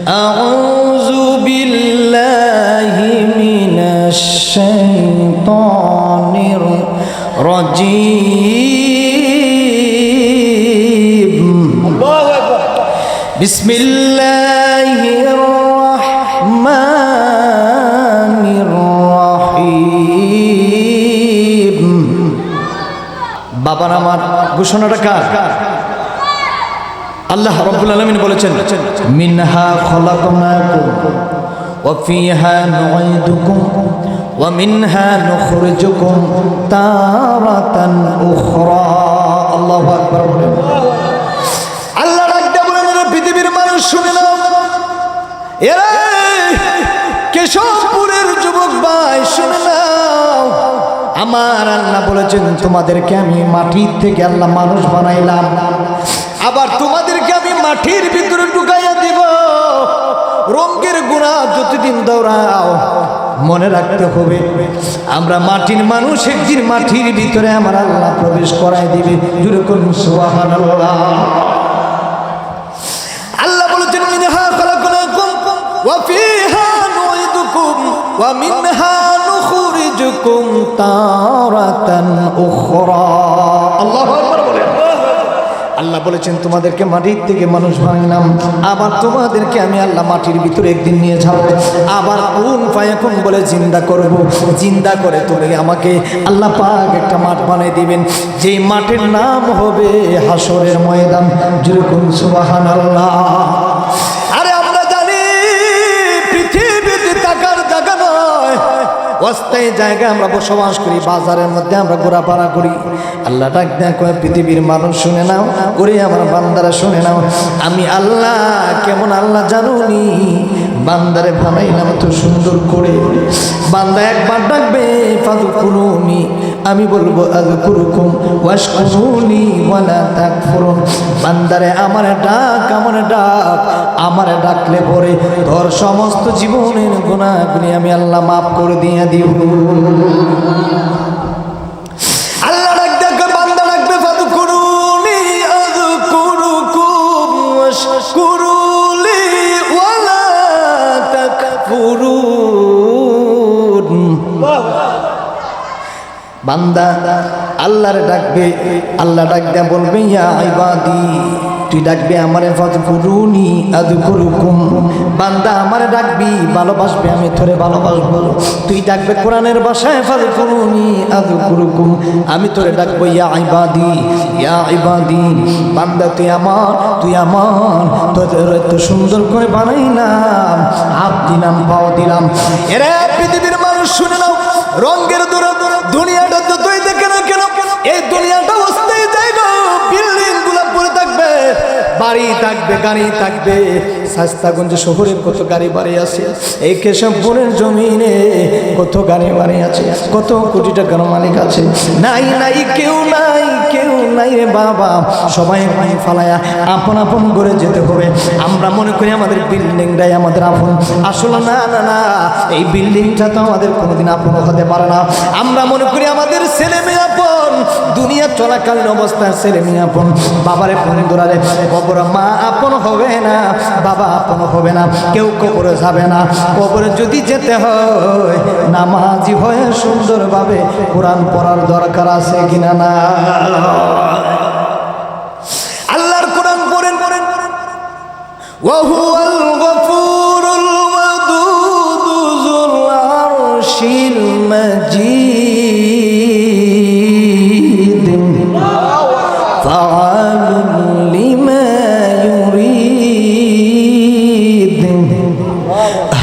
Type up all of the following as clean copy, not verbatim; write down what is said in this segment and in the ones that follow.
আউযু বিল্লাহি মিনাশ শাইতানির রাজীম। আল্লাহু আকবার। বিসমিল্লাহির রাহমানির রাহিম। বাবার আমার ঘোষণাটা কার? আল্লাহ রাব্বুল আলামিন বলেছেন, মিনহা খলাকনাকুম ওয়া ফিহা নুঈদুকুম ওয়া মিনহা নুখরিজুকুম তারাতান উখরা। আল্লাহু আকবার বলেন। আল্লাহ ডাকতে বলেন, পৃথিবীর মানুষ শুনে নাও, এরা কেশবপুরের যুবক ভাই শুনে নাও, আমার আল্লাহ বলেছেন তোমাদেরকে আমি মাটির থেকে আল্লাহ মানুষ বানাইলাম, আবার তোমাদেরকে আমি মাটির ভিতরে ঢুকাইয়া দিব। রঙের গুনাহ যতদিন দৌড়াও মনে রাখতে হবে, আমরা মাটির মানুষ, একদিন মাটির ভিতরে আমার আল্লাহ প্রবেশ করাই দিবে। জোরে করুন সুবহানাল্লাহ। আল্লাহ বলেছেন, মিনহা খলাকনাকুম ওয়া ফিহা নুঈদুকুম ওয়া মিনহা নুখরিজুকুম তারাতান উখরা। আল্লাহু আকবার বলেন। আল্লাহ বলেছেন তোমাদেরকে মাটির থেকে মানুষ বানাইলাম, আবার তোমাদেরকে আমি আল্লাহ মাটির ভিতরে একদিন নিয়ে যাব, আবার কুন ফায়াকুন বলে জিন্দা করব। জিন্দা করে তুমি আমাকে আল্লাহ পাক একটা মাঠ বানিয়ে দিবেন, যেই মাঠের নাম হবে হাসরের ময়দান। যেরকম সুবহানাল্লাহ। আরে আমরা জানি পৃথিবীতে থাকার জায়গা নয়, অস্থায়ী জায়গায় আমরা বসবাস করি, বাজারের মধ্যে আমরা ঘোরাফেরা করি। আল্লাহ ডাক দেয়, পৃথিবীর মানুষ শুনে নাও, ওরে আমার বান্দারা শুনে নাও, আমি আল্লাহ কেমন আল্লাহ জানুনি, বান্দারে বানাইলাম তো সুন্দর করে। বান্দা একবার ডাকবে ফাযকুরুনি, আমি বলবো আযকুরুকুম ওয়াশকুরুনি ওয়ালা তাকফুরুন। বান্দারে আমার ডাক, আমার ডাক, আমার ডাকলে পরে তোর সমস্ত জীবনের গুনাহগুলি আমি আল্লাহ মাফ করে দিয়ে দিব। আল্লাহ ডাকবে, বান্দা ডাকবে ফাযকুরুনি আযকুরুকুম ওয়াশকুরুলি ওয়ালা তাকফুরুন। বান্দা আল্লাহরে ডাকবে, আল্লাহ ডাক দেয়া বলবে, ইয়া ইবাদি, তুই ডাকবে আমারে ফাযকুরুনি আযকুরুকুম। বান্দা আমারে ডাকবি, ভালোবাসবে, আমি তোরে ভালোবাসবো। তুই ডাকবে কোরআনের ভাষায় ফাযকুরুনি আযকুরুকুম, আমি তোরে ডাকবো ইয়া ইবাদি, ইয়া ইবাদি। বান্দা তুই আমার, তুই আমার, তোদের এত সুন্দর করে বানাইলাম, হাত দিলাম, পাও দিলাম। এরে পৃথিবীর মানুষ শুনে নাও, রঙের দুনিয়াটা যতই দেখে না কেন, এই দুনিয়াটা অস্থায়ী জায়গা। বিল্ডিং গুলা পড়ে থাকবে, বাড়ি থাকবে, গাড়ি থাকবে। শাস্তাগঞ্জ শহরে কত গাড়ি বাড়ি আছে, এই কেশবপুরের জমিনে কত গাড়ি বাড়ি আছে, কত কোটি টাকার মালিক আছে। নাই নাই কেউ নাই, কেউ নাই রে বাবা। সবাই ফালায়া আপন আপন করে যেতে হবে। আমরা মনে করি আমাদের বিল্ডিংটাই আমাদের আপন, আসলে না না না, এই বিল্ডিংটা তো আমাদের কোনোদিন আপন হতে পারে না। আমরা মনে করি আমাদের ছেলে মেয়ে আপন, দুনিয়া চলাকালীন অবস্থায় ছেলে মেয়ে আপন, বাবারে ফোন ধরালে কবর মা আপন হবে না, বাবা আপন হবে না, কেউ কবরে যাবে না। কবরে যদি যেতে হয় নামাজি হয়ে সুন্দরভাবে কোরআন পড়ার দরকার আছে কিনা না? আল্লাহর কোরআন পড়েন, ওয়া হুয়াল গফুরুল ওয়াদুদ যুল আরশিল মাজিদ ফাআলুন লিমা ইউরিদ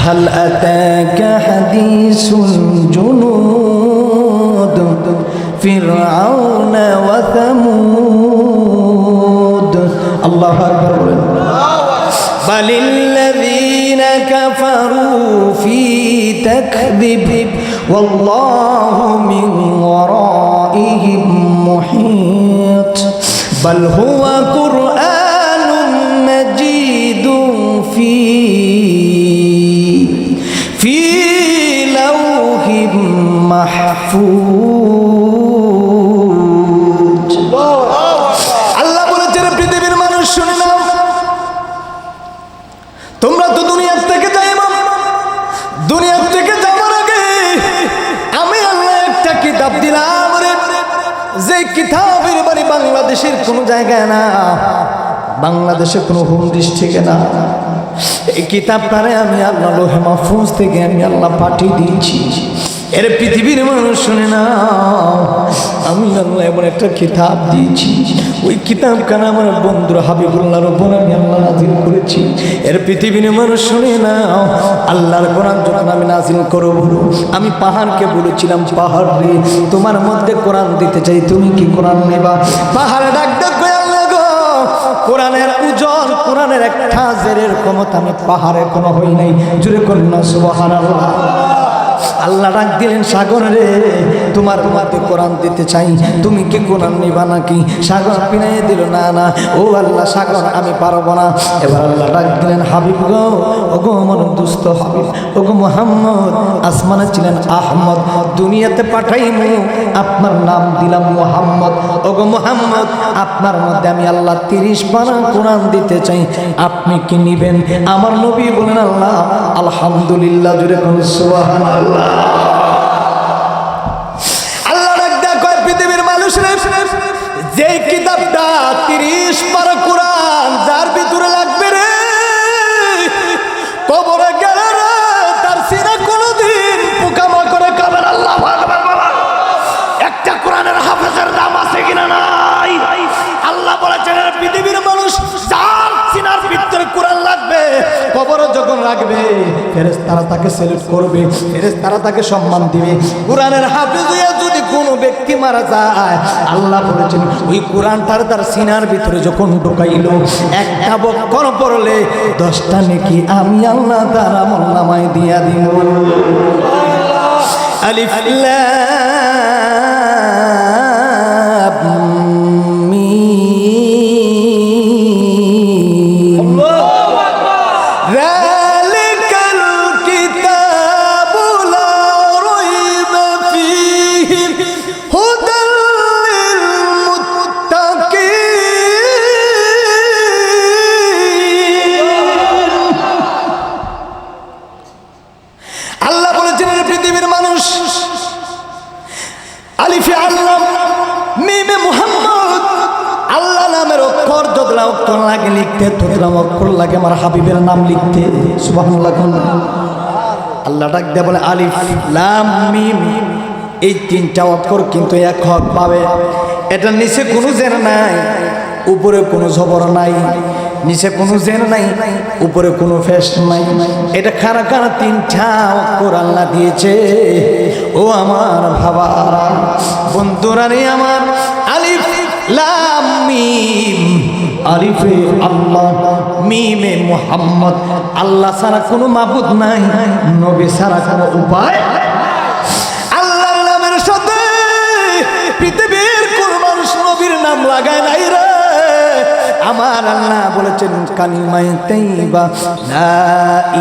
হাল আতাকা হাদিসুল জুনুদ ফিরআউনা ওয়া থামুদ। আল্লাহু আকবার বলেন। বালিল্লাযীনা কাফারু ফি তাকযিব ওয়াল্লাহু মিন ওয়ারাইহিম মুহীত বাল হুয়া কুরআনুম মাজিদুন ফি লাওহিম মাহফুজ। আল্লাহ বলেছেন পৃথিবীর মানুষ শুনে নাও, তোমরা তো দুনিয়ার থেকে যাইব, দুনিয়ার থেকে যাওয়ার আগে আমি আল্লাহ একটা কিতাব দিলাম রে, যে কিতাবের বাড়ি বাংলাদেশের কোনো জায়গায় না, বাংলাদেশে কোনো হোম ডিস্ট্রিক্টে না। এই কিতাবটারে আমি আল্লাহ লোহে মাহফুজ থেকে আমি আল্লাহ পাঠিয়ে দিয়েছি। এর পৃথিবীর মানুষ শুনে না, আমি আল্লাহ এমন একটা কিতাব দিয়েছি, ওই কিতাব কানা আমার বন্ধুরা হাবিবুল্লাহর উপর আমি আল্লাহ নাজিল করেছি। এর পৃথিবীর মানুষ শুনে না, আল্লাহর কোরআন যখন আমি নাজিল করব, আমি পাহাড়কে বলেছিলাম, পাহাড় রে তোমার মধ্যে কোরআন দিতে চাই, তুমি কি কোরআন নেবা? পাহাড় ডাক ডাক করে আল্লাহ গো, কোরআনের ওজন, কোরআনের একটা জেরের ক্ষমতা আমি পাহাড়ে কোনো হই নাই। জুড়ে করেন না সুবহানাল্লাহ। আল্লাহ ডাক দিলেন, সাগর রে তোমার মধ্যে কোরআন দিতে চাই, তুমি কি কোরআন নিবা নাকি? সাগর পিনাই দিল, না না ও আল্লাহ সাগর আমি পারবো না। এবার আল্লাহ ডাক দিলেন, হাবিব গো, ওগো আমার দুস্থ হাবিব, ওগো মুহাম্মদ, আসমানে ছিলেন আহমদ, দুনিয়াতে পাঠাইমু আপনার নাম দিলাম মুহাম্মদ। ওগো মুহাম্মদ, আপনার মধ্যে আমি আল্লাহ 30 পারা কোরআন দিতে চাই, আপনি কি নিবেন? আমার নবী বলেন, আল্লাহ আলহামদুলিল্লাহ। জুড়ে কোন সুবহানাল্লাহ। আল্লাহ ডাক দেয়া কয়, পৃথিবীর মানুষের যে কিতাবটা 30 পারা কোরআন যার ভিতরে লাগবে রে, কবরে গেলে রে তার সিনা কোনদিন পোকামাকড়ে খাবে না। আল্লাহু আকবার বলা। একটা কোরআনের হাফেজের দাম আছে কিনা? নাই। আল্লাহ বলেছেন, পৃথিবীর মানুষ যার সিনার ভিতরে কোরআন লাগবে, কবরে যখন রাখবে ফেরেশতারা তাকে সেলুট করবে, ফেরেশতারা তাকে সম্মান দিবে। কোরআনের হাফেজ হয়ে যদি কোনো ব্যক্তি মারা যায়, আল্লাহ বলেছেন ওই কোরআনটার তার সিনার ভিতরে যখন ঢুকাইলো, একটা বক্কর পড়লে 10টা নেকি আমি আল্লাহ তার আমলনামায় দিয়া দিব। আলিফ লাম মিম। যালিকাল কিতাবু লা রাইবা ফীহি হুদাল লিল মুত্তাকিন। আল্লাহ বলেছেন, পৃথিবীর মানুষ, আলিফে আল্লাহ মিমে মুহাম্মদ, আল্লাহ নামের অক্ষর যতটা অক্ষর লাগে লিখতে, ততটা অক্ষর লাগে আমার হাবিবের নাম লিখতে। সুবহানাল্লাহ। আল্লাহ ডাক দেয়া বলে, আলিফ লাম মিম, এই 3টা অক্ষর কিন্তু এক হক পাবে। এটার নিচে কোনো জের নাই, উপরে কোনো জবর নাই, নিচে কোনো জের নাই, উপরে কোনো ফেস নাই। এটা কারা কারা 3টা অক্ষর আল্লাহ দিয়েছে? ও আমার ভাবারা, বন্ধুরা রে আমার, আলিফ লাম মিম, আলিফে আল্লাহ মিমে মুহাম্মদ। আল্লাহ ছাড়া কোনো মাবুদ নাই, নবী ছাড়া কোনো উপায়। আল্লাহর নামের সাথে পৃথিবীর কোন মানুষ নবীর নাম লাগায় নাই রে। আমার আল্লাহ বলেছেন, কালিমায়ে তাইয়্যিবা লা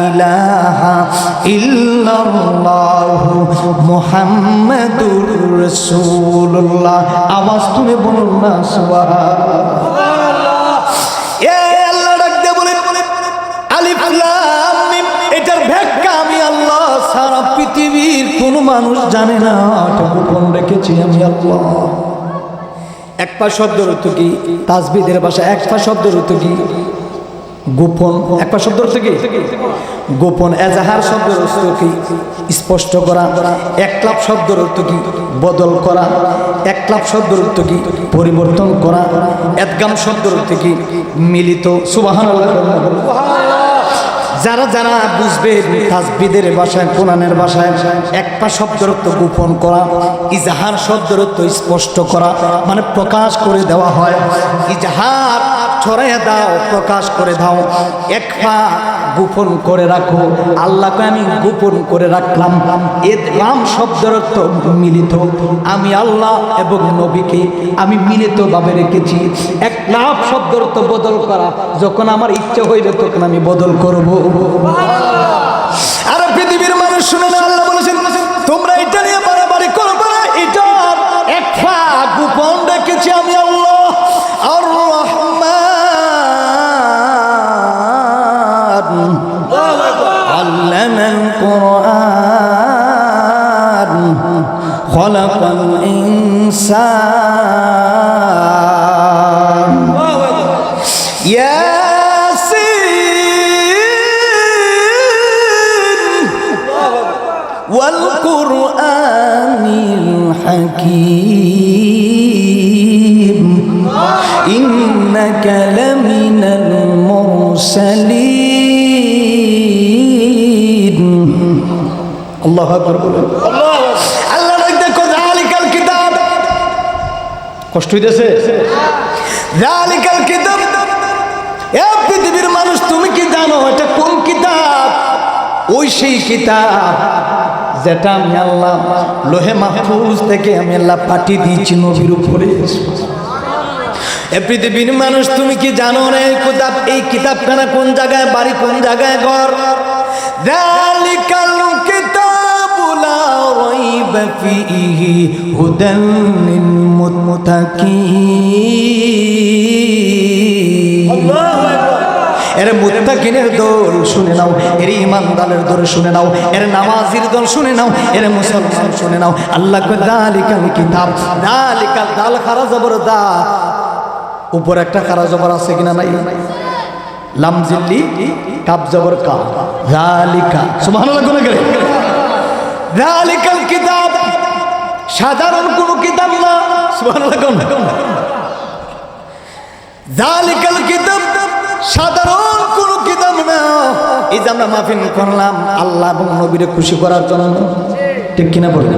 ইলাহা ইল্লাল্লাহু মুহাম্মাদুর রাসূলুল্লাহ। আওয়াজ তুলে বলুন না সুবহানাল্লাহ। এ আল্লাহ ডাক দিয়ে বলে, আলিফ লাম মিম, এটার ব্যাখ্যা আমি আল্লাহ সারা পৃথিবীর কোন মানুষ জানে না, এটা গোপন রেখেছি আমি আল্লাহ। একপা শব্দের অর্থ কি? তাসবিদের ভাষা একপা শব্দের অর্থ কি? গোপন। একপা শব্দের অর্থ কি? গোপন। এজাহার শব্দের অর্থ কি? স্পষ্ট করা। একলাপ শব্দের অর্থ কি? বদল করা। একলাপ শব্দের অর্থ কি? পরিবর্তন করা। এদগাম শব্দের অর্থ কি? মিলিত। সুবহানাল্লাহ। যারা যারা বুঝবে তাসবিদের ভাষায়, কোরআনের ভাষায়, একটা শব্দের অর্থ গোপন করা, ইজাহার শব্দের অর্থ স্পষ্ট করা, মানে প্রকাশ করে দেওয়া হয়। ইজাহার ছড়াইয়া দাও, প্রকাশ করে দাও। একপা গোপন করে রাখো, আল্লাহকে আমি গোপন করে রাখলাম। ইদগাম শব্দের অর্থ মিলিত, আমি আল্লাহ এবং নবীকে আমি মিলিতভাবে রেখেছি। একলাপ শব্দের অর্থ বদল করা, যখন আমার ইচ্ছে হইবে তখন আমি বদল করব। আর পৃথিবীর মানুষ শুনে না, আল্লাহ বলেছেন তোমরা এটা নিয়ে বাড়াবাড়ি করবে না, এটা একটা গোপন রেখেছি আমি আল্লাহ। আর রহমান আল্লামাল কুরআন খলাকাল ইনসান ইয়াসিন ওয়াল কুরআনিল হাকীম ইন্নাকা লামিনাল মুরসালিন। আল্লাহু আকবার বলেন। আল্লাহ দেখো যালিকাল কিতাব, কষ্ট হইতেছে? যালিকাল কিতাব, এ পৃথিবীর মানুষ তুমি কি জানো এটা কোন কিতাব? ওই সেই কিতাব যেটা আমি আল্লাহ লোহে মাহফুজ থেকে আমি আল্লাহ পাঠিয়ে দিয়েছি নবীর উপরে। এ পৃথিবীর মানুষ তুমি কি জানো না এই কিতাবখানা কোন জায়গায়, বাড়ি কোন জায়গায়, ঘর? যালিকাল কিতাবু লা রাইবা ফীহি হুদাল লিল মুত্তাকিন। আল্লাহু আকবার। এর মুত্তাকিনের দল শুনে নাও, এর ঈমানদারের দল শুনে নাও, এর নামাজির দল শুনে নাও, এর মুসলমান শুনে নাও। আল্লাহ কয় যালিকাল কিতাব, যালিকাল দাল খারা জবর দা, উপর একটা খারা জবর আছে কিনা নাই? লাম জিল্লি কাব জবর কা, যালিকা সুবহানাল্লাহ কোন গেলে। যালিকাল কিতাব সাধারণ কোন কিতাব না, সুবহানাল্লাহ কোন। যালিকাল কিতাব সাধারণ কোন কিতাব না। এই যে আমরা মাহফিল করলাম আল্লাহ এবং নবীরে খুশি করার জন্য, ঠিক কিনা বলেন?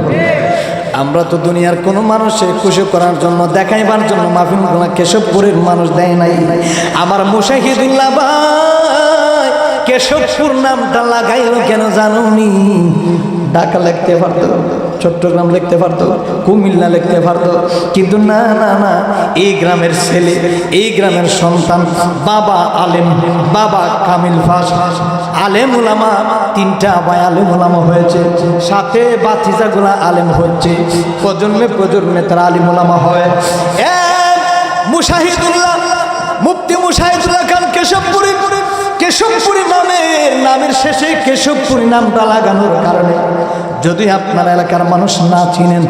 আমরা তো দুনিয়ার কোন মানুষে খুশি করার জন্য, দেখাইবার জন্য মাহফিলগুলো কেশবপুরের মানুষ দেয় নাই। আমার মুশাহিদুল্লাহ ভাই কেশবপুর নামটা লাগাইল কেন জানুনি? ঢাকা লিখতে পারতো, চট্টগ্রাম লিখতে পারতো, কুমিল্লা লিখতে পারতো, কিন্তু না না না, এই গ্রামের ছেলে, এই গ্রামের সন্তান, বাবা আলেম, বাবা কামিল ফাস আলেম উলামা, তিনটা আবাই আলেম উলামা হয়েছে, সাথে বাতিজাগুলা আলেম হচ্ছে, প্রজন্মে প্রজন্মে তারা আলিম উলামা হয়। মুশাহিদুল্লাহ মুফতি মুশাহিদুল্লাহ খান কেশবপুরী, কেশবপুরী নামের শেষে কেশবপুরী নামটা লাগানোর কারণে যদি আপনার এলাকার মানুষ না চিনেন,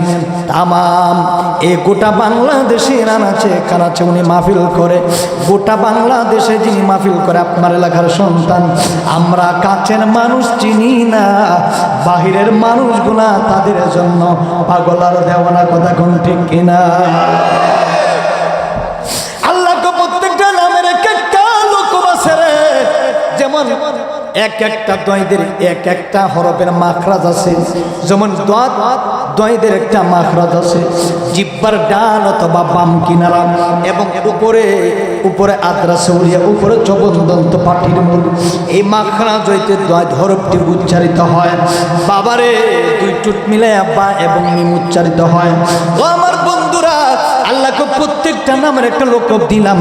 তামাম এই গোটা বাংলাদেশে আনাচে কানাচে উনি মাহফিল করে, গোটা বাংলাদেশে যিনি মাহফিল করে আপনার এলাকার সন্তান। আমরা কাছের মানুষ চিনি না, বাহিরের মানুষগুলা তাদের জন্য পাগল আর দেওয়ানা, কথা কোন ঠিক কিনা? যেমন এক একটা দয়দের এক একটা হরফের মাখরাজ আছে, যেমন দয়দের একটা মাখরাজ আছে, জিহ্বার ডান অথবা বাম কিনারা এবং উপরে উপরে আদ্রা সৌরিয়া, উপরে চবনদন্ত পাটির মূল, এই মাখরাজ হইতে দয় হরফটি উচ্চারিত হয়। বাবারে দুই টুট মিলে আব্বা এবং মিম উচ্চারিত হয়। ও আমার বন্ধুরা, আল্লাহকে প্রত্যেকটা নামের একটা লোকব দিলাম,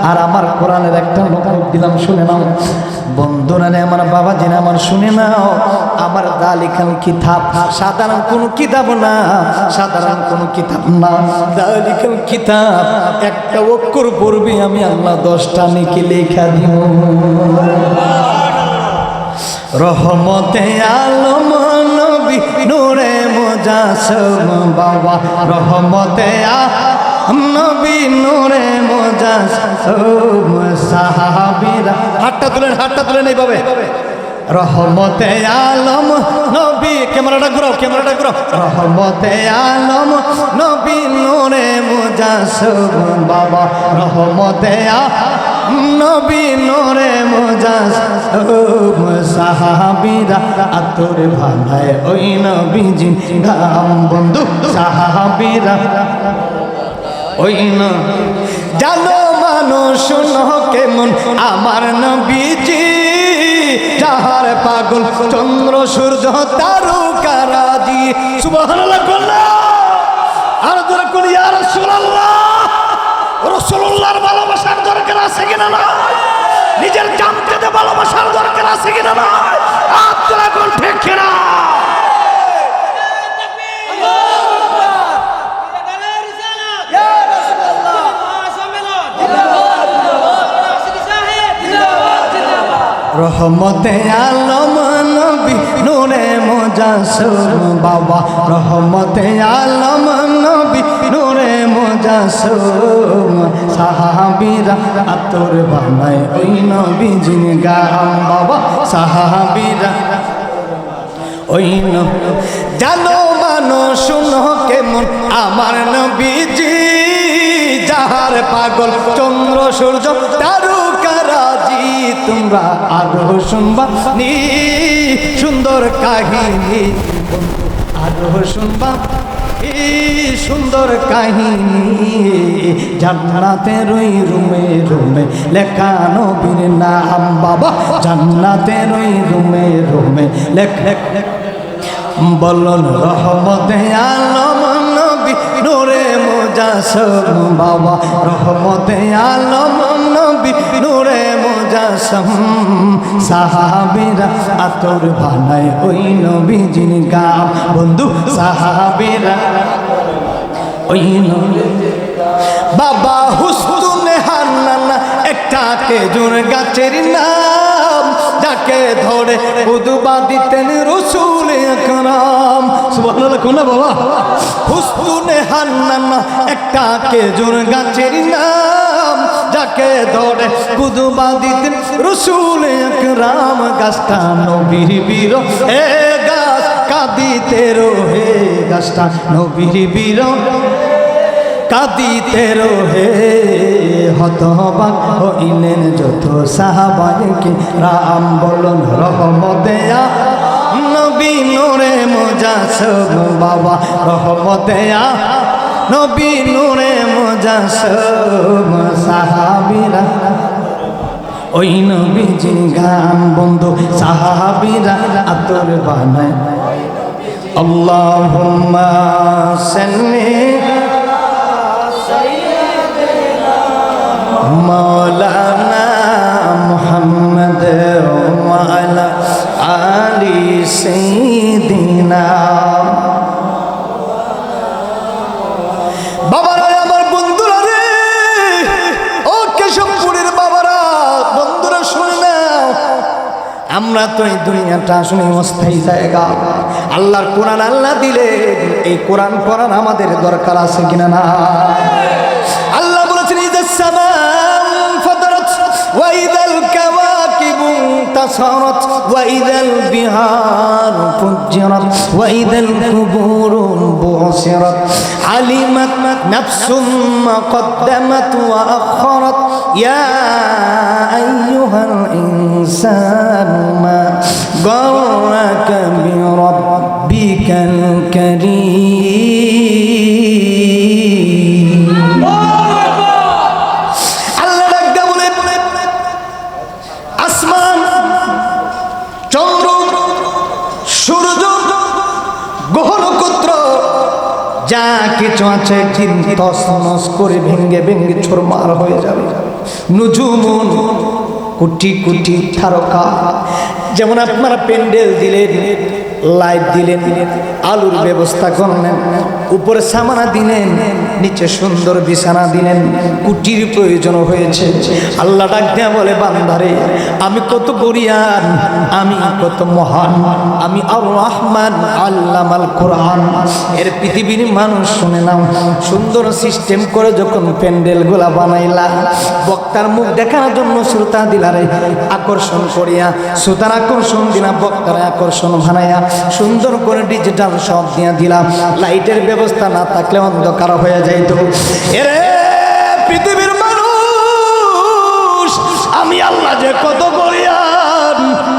আর আমার কোরআনের একটা লোকব দিলাম, শুনে নাও বন্ধুরা, আমার বাবা জিনা আমার শুনে নাও, আমার যালিকাল কিতাব সাধারণ কোন কিতাব না, সাধারণ কোন কিতাব না। যালিকাল কিতাব একটা অক্ষর পড়বি আমি আল্লাহ 10টা নেকি লেখা দিব। রহমতে আলম নবী নূরে মুজাসসম বাবা, রহমতে নবী নূরে মুজাসসম সাহাবীরা, হাতটা তুলেন এইভাবে। রহমতে আলম নবী, ক্যামেরাটা ঘুরাও, রহমতে আলম নবী নূরে মুজাসসম বাবা, রহমতে নবী নূরে মুজাসসম সাহাবীরা আতর ভালায় ওই নবীজি গাম। বন্ধু সাহাবীরা ওই না জানো মানুষ শুনো কেমন আমার নবীজি, যাহার পাগল চন্দ্র সূর্য তারকারাজি। সুবহানাল্লাহ বললা আর জোরে করি ইয়া রাসূলুল্লাহ। রাসূলুল্লাহর ভালোবাসার দরকার আছে কিনা না? নিজের জানতে দে ভালোবাসার দরকার আছে কিনা না? আপনারা কোন ঠিক কিনা? রহমতে আলম নবী নূরে মুজাসসিম বাবা রহমতে আলম নবী নূরে মুজাসসিম সাহাবীরা আতর বানায় ওই নবীজির গাম বাবা সাহাবীরা ওই জানো মানো শুনো কেমন আমার নবীজি যাহার পাগল চন্দ্র সূর্য তারকারাজি তোমরা আরো শুনবা নি সুন্দর কাহিনী আরো শুনবা সুন্দর কাহিনী জান্নাতের ওই রুমে রুমে লেখা নবীর নাম বাবা জান্নাতের ওই রুমে রুমে লেখা বলুন রহমতে আলম নবী নূরে মুজাসসিম বাবা রহমতে আলম নবী নূরে মুজাসসিম সাহাবীরা আতর বানায় ওই নবীজির গাম বন্ধু সাহাবীরা ওই নবী বাবা হুসনুল হান্নান একটা খেজুর গাছের নাম যাকে ধরে খুতবা দিতেন রাসূল আকরাম সুবহানাল্লাহ কোন বাবা হুসনুল হান্নান একটা খেজুর গাছের নাম যাকে ধরে খুতবা দিতেন রাসূল আকরাম গাছটা নবীর বীর এ গাছ কাঁদিতে রহে গাছটা নবীর বীর কাঁদিতে রহে হতবাক হইলেন যত সাহাবায়ে কিরাম বলুন রহমতে নবী নূরে মুজাসসিম বাবা রহমতে নবী নূরে মুজাসসিম সাহাবীরা ওই নবীজির গাম বন্ধু সাহাবীরা আতর বানায় আল্লাহুম্মা সাল্লি مولانا محمد وعلى آل سيدنا বাবারা আমার বন্ধুরা রে ও কেশবপুরের বাবারা বন্ধুরা শুনে নাও আমরা তো এই দুনিয়াটা আসলে অস্থায়ী জায়গা আল্লাহর কোরআন আল্লাহ দিলে এই কোরআন পড়ার আমাদের দরকার আছে কিনা না আল্লাহ বলেছেন ইযাস সামা وإذا الكواكب انتصرت وإذا البحار فجرت وإذا القبور بعثرت علمت نفس ما قدمت وأخرت يا أيها الإنسان ما غرك بربك الكريم যা কিছু আছে একদিন তছনছ করে ভেঙ্গে ভেঙ্গে চুরমার হয়ে যাবে নুজুমুন কোটি কোটি তারকা যেমন আপনারা প্যান্ডেল দিলেন লাইট দিলেন আলোর ব্যবস্থা করলেন উপরে সামানা দিলেন নিচে সুন্দর বিছানা দিলেন কুটির প্রয়োজন হয়েছে আল্লাহ ডাক দেয়া বলে বান্দারে আমি কত বড়িয়ান আমি কত মহান আমি আর রহমান আল্লামাল কোরআন এর পৃথিবীর মানুষ শুনে নাও সুন্দর সিস্টেম করে যখন প্যান্ডেল গুলা বানাইলা বক্তার মুখ দেখানোর জন্য শ্রোতা দিলারে আকর্ষণ করিয়া শ্রোতার আকর্ষণ দিলা বক্তার আকর্ষণ বানাইয়া সুন্দর করে ডিজিটাল সব দিয়া দিলাম লাইটের ব্যবস্থা না থাকলে অন্ধকার হয়ে যাইত এরে পৃথিবীর মানুষ আমি আল্লাহ যে কত বড়িয়ান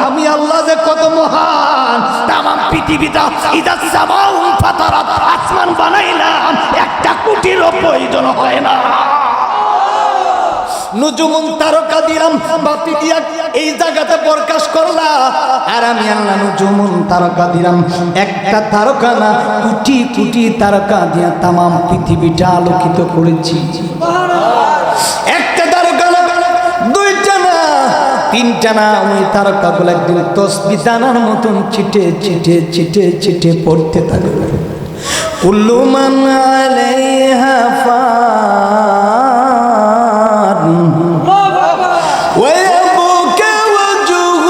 আমি আল্লাহ যে কত মহান তামাম পৃথিবীটা ইযাস সামাউ ফাতারাত আসমান বানাইলাম একটা কোটিরও প্রয়োজন হয় না নুজুমুন তারকা দিলাম বাতি দিয়া এই জায়গাতে প্রকাশ করলা আর আমি আল্লাহ নুজুমুন তারকা দিলাম একটা তারকা না কোটি কোটি তারকা দিয়া तमाम পৃথিবীটা আলোকিত করেছি একটা তারকা না দুইটা না তিনটা না ওই তারকাগুলো একদিন তসবিহ দানার মতন ছিটে ছিটে ছিটে ছিটে পড়তে থাকবে কুল্লু মান আলাইহা ফান ويبقى وجه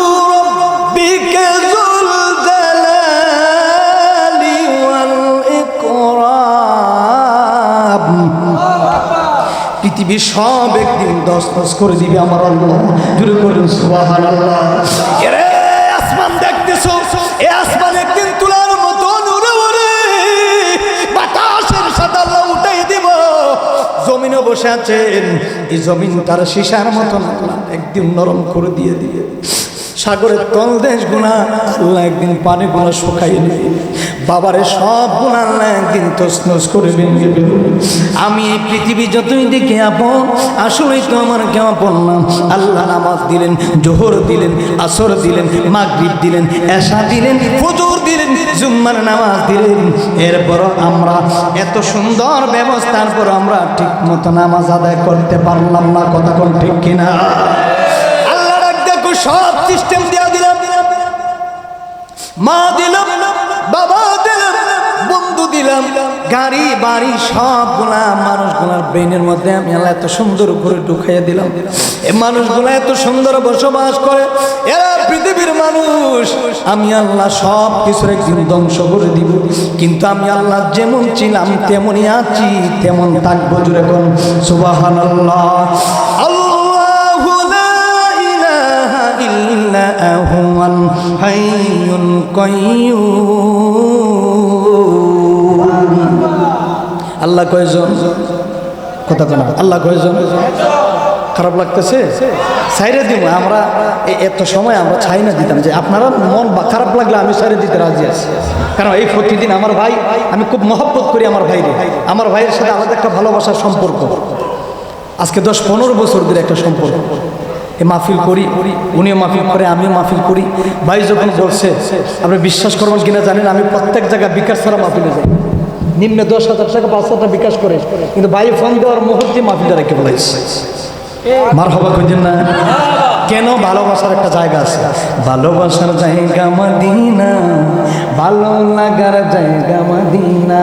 পৃথিবী সব একদিন দস্তস করে দিবে আমার আল্লাহ। জুড়ে করুন সুবহানাল্লাহ। এরে আসমান দেখতেছো, এই আসমান একদিন তুলার মতো উড়ে উড়ে বাতাসের সাথে আল্লাহ উঠাই দিব। জমিনে বসে আছেন, এই জমিন তার সীসার মতন একদিন নরম করে দিয়ে দিয়ে সাগরের তল দেশ গুণা আল্লাহ একদিন পানি গুণা শুকাইয়ে নেবে। বাবারে সব গুণা আল্লাহ একদিন তছনছ করে ভেঙে দেবে। আমি এই পৃথিবী যতই দেখি আপন, আসলেই তো আমার কেউ আপন না। আল্লাহ নামাজ দিলেন, জোহর দিলেন, আসর দিলেন, মাগরিব দিলেন, এশা দিলেন, ফজর দিলেন, জুম্মার নামাজ দিলেন। এরপর আমরা এত সুন্দর ব্যবস্থার পর আমরা ঠিক মতো নামাজ আদায় করতে পারলাম না। কথা কোন ঠিক কিনা? সব সিস্টেম দিয়া দিলাম, মা দিলাম, বাবা দিলাম, বন্ধু দিলাম, গাড়ি বাড়ি সবগুলা মানুষগুলার ব্রেনের মধ্যে আমি আল্লাহ এত সুন্দর করে ঢুকাইয়া দিলাম। এই মানুষগুলা এত সুন্দর বসবাস করে, এরা পৃথিবীর মানুষ। আমি আল্লাহ সব কিছুর একদিন ধ্বংস করে দিব, কিন্তু আমি আল্লাহ যেমন ছিলাম তেমনই আছি, তেমন থাকবো। জুড়ে কোন সুবহানাল্লাহ। হুয়াল হাইয়ুল কাইয়্যুম। আল্লাহ কয়জন? কথা বলা আল্লাহ কয়জন? খারাপ লাগতেছে? সাইরে দিব আমরা। এত সময় আমরা ছাই না দিতাম যে আপনারা মন খারাপ লাগলে আমি সাইরে দিতে রাজি আছি। কারণ এই প্রতিদিন আমার ভাই, আমি খুব মহব্বত করি আমার ভাইরে। আমার ভাইয়ের সাথে আলাদা একটা ভালোবাসার সম্পর্ক। আজকে 10-15 বছর ধরে একটা সম্পর্ক। এ মাহফিল করি, উনিও মাহফিল করে, আমিও মাহফিল করি। ভাই যখন বলছে, আপনি বিশ্বাস করবেন কিনা জানেন, আমি প্রত্যেক জায়গায় বিকাশ ছাড়া মাহফিলে যাই। নিম্নে 10,000 টাকা 5,000 টাকা বিকাশ করে, কিন্তু ভাই ফোন দেওয়ার মুহূর্তে মাহফিলটা রেখে বলেছে। মারহাবা কইছেন না? কেন? ভালোবাসার একটা জায়গা আছে। ভালোবাসার জায়গা মদিনা, ভালো লাগার জায়গা মদিনা,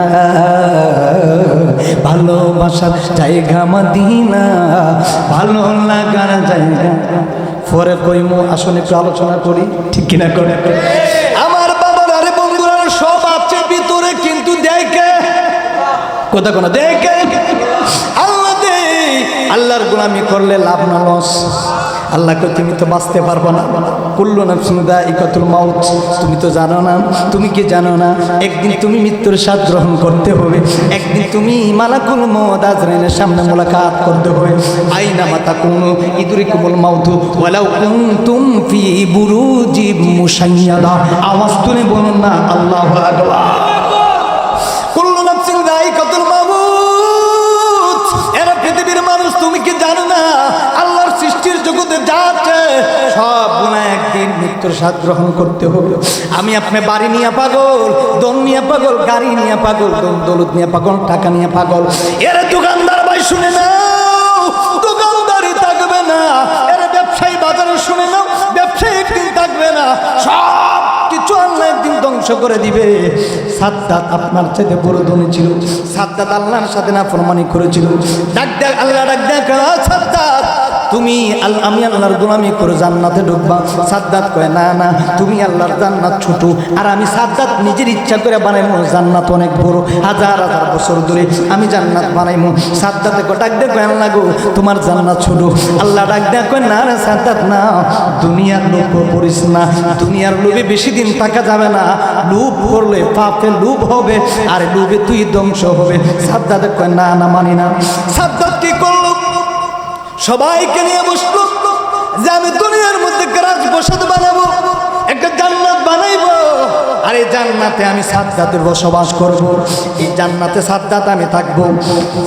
ভালোবাসার জায়গা মদিনা, ভালো লাগার জায়গা। পরে কইমু, আসলে একটু আলোচনা করি, ঠিক কিনা করে? আমার বাবার আরে বন্ধুরা সব আছে ভিতরে, কিন্তু দেখে কথা কোন দেখে আল্লাহর গোলামি করলে লাভ না লস। আল্লাহকে তুমি তো বাঁচতে পারবো না। কুল্লু নাফসিন যায়িকাতুল মাউত। তুমি তো জানো না, তুমি কি জানো না একদিন তুমি মৃত্যুর স্বাদ গ্রহণ করতে হবে। একদিন তুমি মালাকুল মউত আজরাইলের সামনে মুলাকাত করতে হবে। আইনা মা তাকুনু ইদরিকুমুল মাউত ওয়ালাউ কুনতুম ফি বুরুজিম মুশাইয়াদা। আওয়াজ তুলে বলুন না আল্লাহু আকবার। কুল্লু নাফসিন যায়িকাতুল মাউত। এরা পৃথিবীর মানুষ, তুমি কি জানো না আল্লাহর সৃষ্টির জগতে যা আছে সব গুনাহ একদিন মৃত্যুর স্বাদ গ্রহণ করতে হবে। আমি আপনি বাড়ি নিয়ে পাগল, দন নিয়ে পাগল, গাড়ি নিয়ে পাগল, দৌলত নিয়ে পাগল, টাকা নিয়ে পাগল। এরা দোকানদার ভাই শুনে নাও, দোকানদারি থাকবে না। এরা ব্যবসায়ী বাজারে শুনে নাও, ব্যবসায়ী একদিন থাকবে না। সব কিছু আল্লাহ একদিন ধ্বংস করে দিবে। সাদ্দাত আপনার চাইতে বড় ধনী ছিল। সাদ্দাত আল্লাহর সাথে নাফরমানি করেছিল। ডাক দেখ আল্লাহ, ডাক দেখ সাদ্দাত তুমি আমি আল্লাহর গোলামি করে জান্নাতে ঢুকবা। সাদ্দাত কয় না না, তুমি আল্লাহর জান্নাত ছোট, আর আমি সাদ্দাত নিজের ইচ্ছা করে বানাইমু জান্নাত অনেক বড়, হাজার হাজার বছর ধরে আমি জান্নাত বানাইমু। সাদ্দাতে ডাক দেখ কয় আল্লাহ গো তোমার জান্নাত ছোট। আল্লাহ ডাক দেখ কয় না রে সাদ্দাত না, দুনিয়ার লোভ করিস না। দুনিয়ার লোভে বেশি দিন থাকা যাবে না। লোভ করলে পাপে লোভ হবে, আর লোভে তুই ধ্বংস হবে। সাদ্দাত কয় না না, মানি না। সাদ্দাত কি করলো? সবাইকে নিয়ে বসলো যে আমি দুনিয়ার মধ্যে রাজপ্রাসাদ বানাবো, একটা জান্নাত বানাইবো, আর এই জান্নাতে আমি সাদ্দাতের বসবাস করব। এই জান্নাতে সাদ্দাত আমি থাকবো।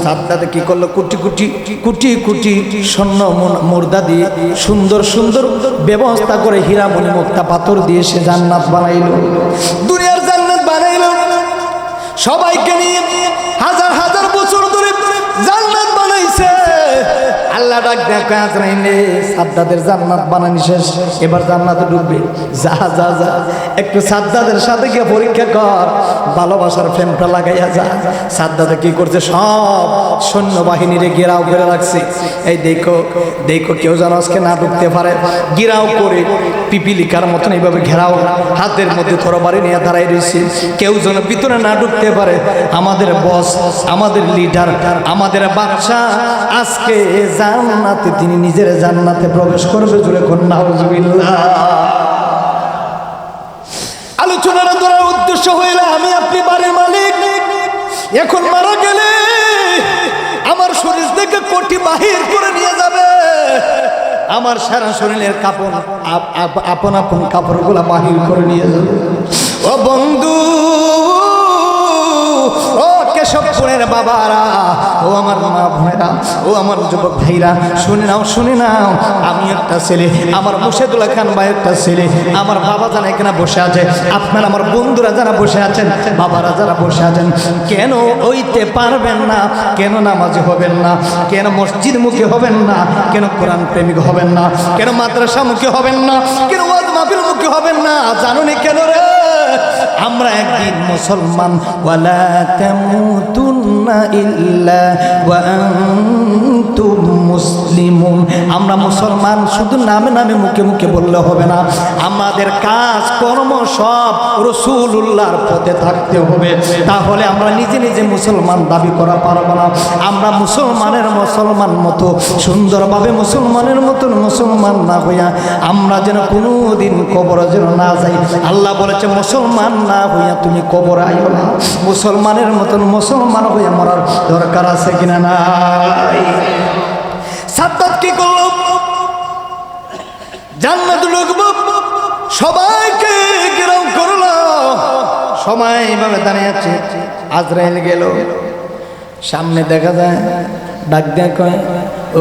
সাদ্দাতে কি করলো? কোটি কোটি কোটি কোটি স্বর্ণ মুর্দা দিয়ে সুন্দর সুন্দর ব্যবস্থা করে হীরামণি মুক্তা পাথর দিয়ে সে জান্নাত বানাইলো, দুনিয়ার জান্নাত বানাইলো। সবাইকে নিয়ে হাজার হাজার বছর ধরে জান্নাত বানাইছে। আল্লাহ ডাক দেখো আজরাইলে সাদ্দাদের জান্নাত বানানি শেষ, এবার জান্নাতে ঢুকবে। যা যা যা একটু সাদ্দাদের সাথে গিয়ে পরীক্ষা কর, ভালোবাসার ফ্রেমটা লাগাইয়া যা। সাদ্দাদে কি করছে, সব সৈন্যবাহিনীরে ঘেরাও করে রাখছে। এই দেখো দেখো কেউ যেন আজকে না ঢুকতে পারে, ঘেরাও করে পিপিলিকার মতন এইভাবে ঘেরাও, হাতের মধ্যে তরবারি নিয়ে দাঁড়াই রয়েছে, কেউ যেন ভিতরে না ঢুকতে পারে। আমাদের বস, আমাদের লিডার, আমাদের বাদশা আজকে জান্নাতে, তিনি নিজের জান্নাতে প্রবেশ করবে। জুড়ে কন্যা নাউজুবিল্লাহ। আলোচনার ধরার উদ্দেশ্য হইলে আমি আপনি বাড়ির মালিক, এখন মারা গেলে আমার শরীর থেকে কোটি বাহির করে নিয়ে যাবে। আমার সারা শরীরের কাপড় আপন আপন কাপড়গুলা বাহির করে নিয়ে যাবে। ও বন্ধু, ও কেশবপুরের বাবারা, ও আমার মা বোনেরা, ও আমার যুবক ভাইরা, শুনে নাও শুনে নাও। আমি একটা ছেলে, আমার মুর্শেদুল্লাহ খান ভাই একটা ছেলে, আমার বাবা যারা এখানে বসে আছে, আপনার আমার বন্ধুরা যারা বসে আছেন, বাবারা যারা বসে আছেন, কেন ওইতে পারবেন না? কেন নামাজি হবেন না? কেন মসজিদ মুখী হবেন না? কেন কোরআন প্রেমিক হবেন না? কেন মাদ্রাসা মুখী হবেন না? কেন ওয়াজ মাহফিল মুখী হবেন না? জানুনি কেন রে? আমরা একদিন মুসলমান। ওয়ালা তামুতুন্না ইল্লা ওয়া আনতুম মুসলিমুন। আমরা মুসলমান শুধু নামে নামে মুখে মুখে বললে হবে না, আমাদের কাজ কর্ম সব রাসূলুল্লাহর পথে থাকতে হবে। তাহলে আমরা নিজে নিজে মুসলমান দাবি করা পারবো না। আমরা মুসলমান মতো সুন্দরভাবে মুসলমানের মতন মুসলমান না হইয়া আমরা যেন কোনোদিন কবরে যেন না যাই। আল্লাহ বলেছে মুসলমান না হইয়া তুমি কবরে আইও না। মুসলমানের মতন মুসলমান হইয়া মরার দরকার আছে কিনা নাই? সাদ্দাত কি করলো? জান্নাতে ঢুকবো, সবাইকে ঘেরাও করলো, সবাই এইভাবে দাঁড়িয়ে আছে। আজরাইল গেল, সামনে দেখা যায়, ডাক দেয়া কয়,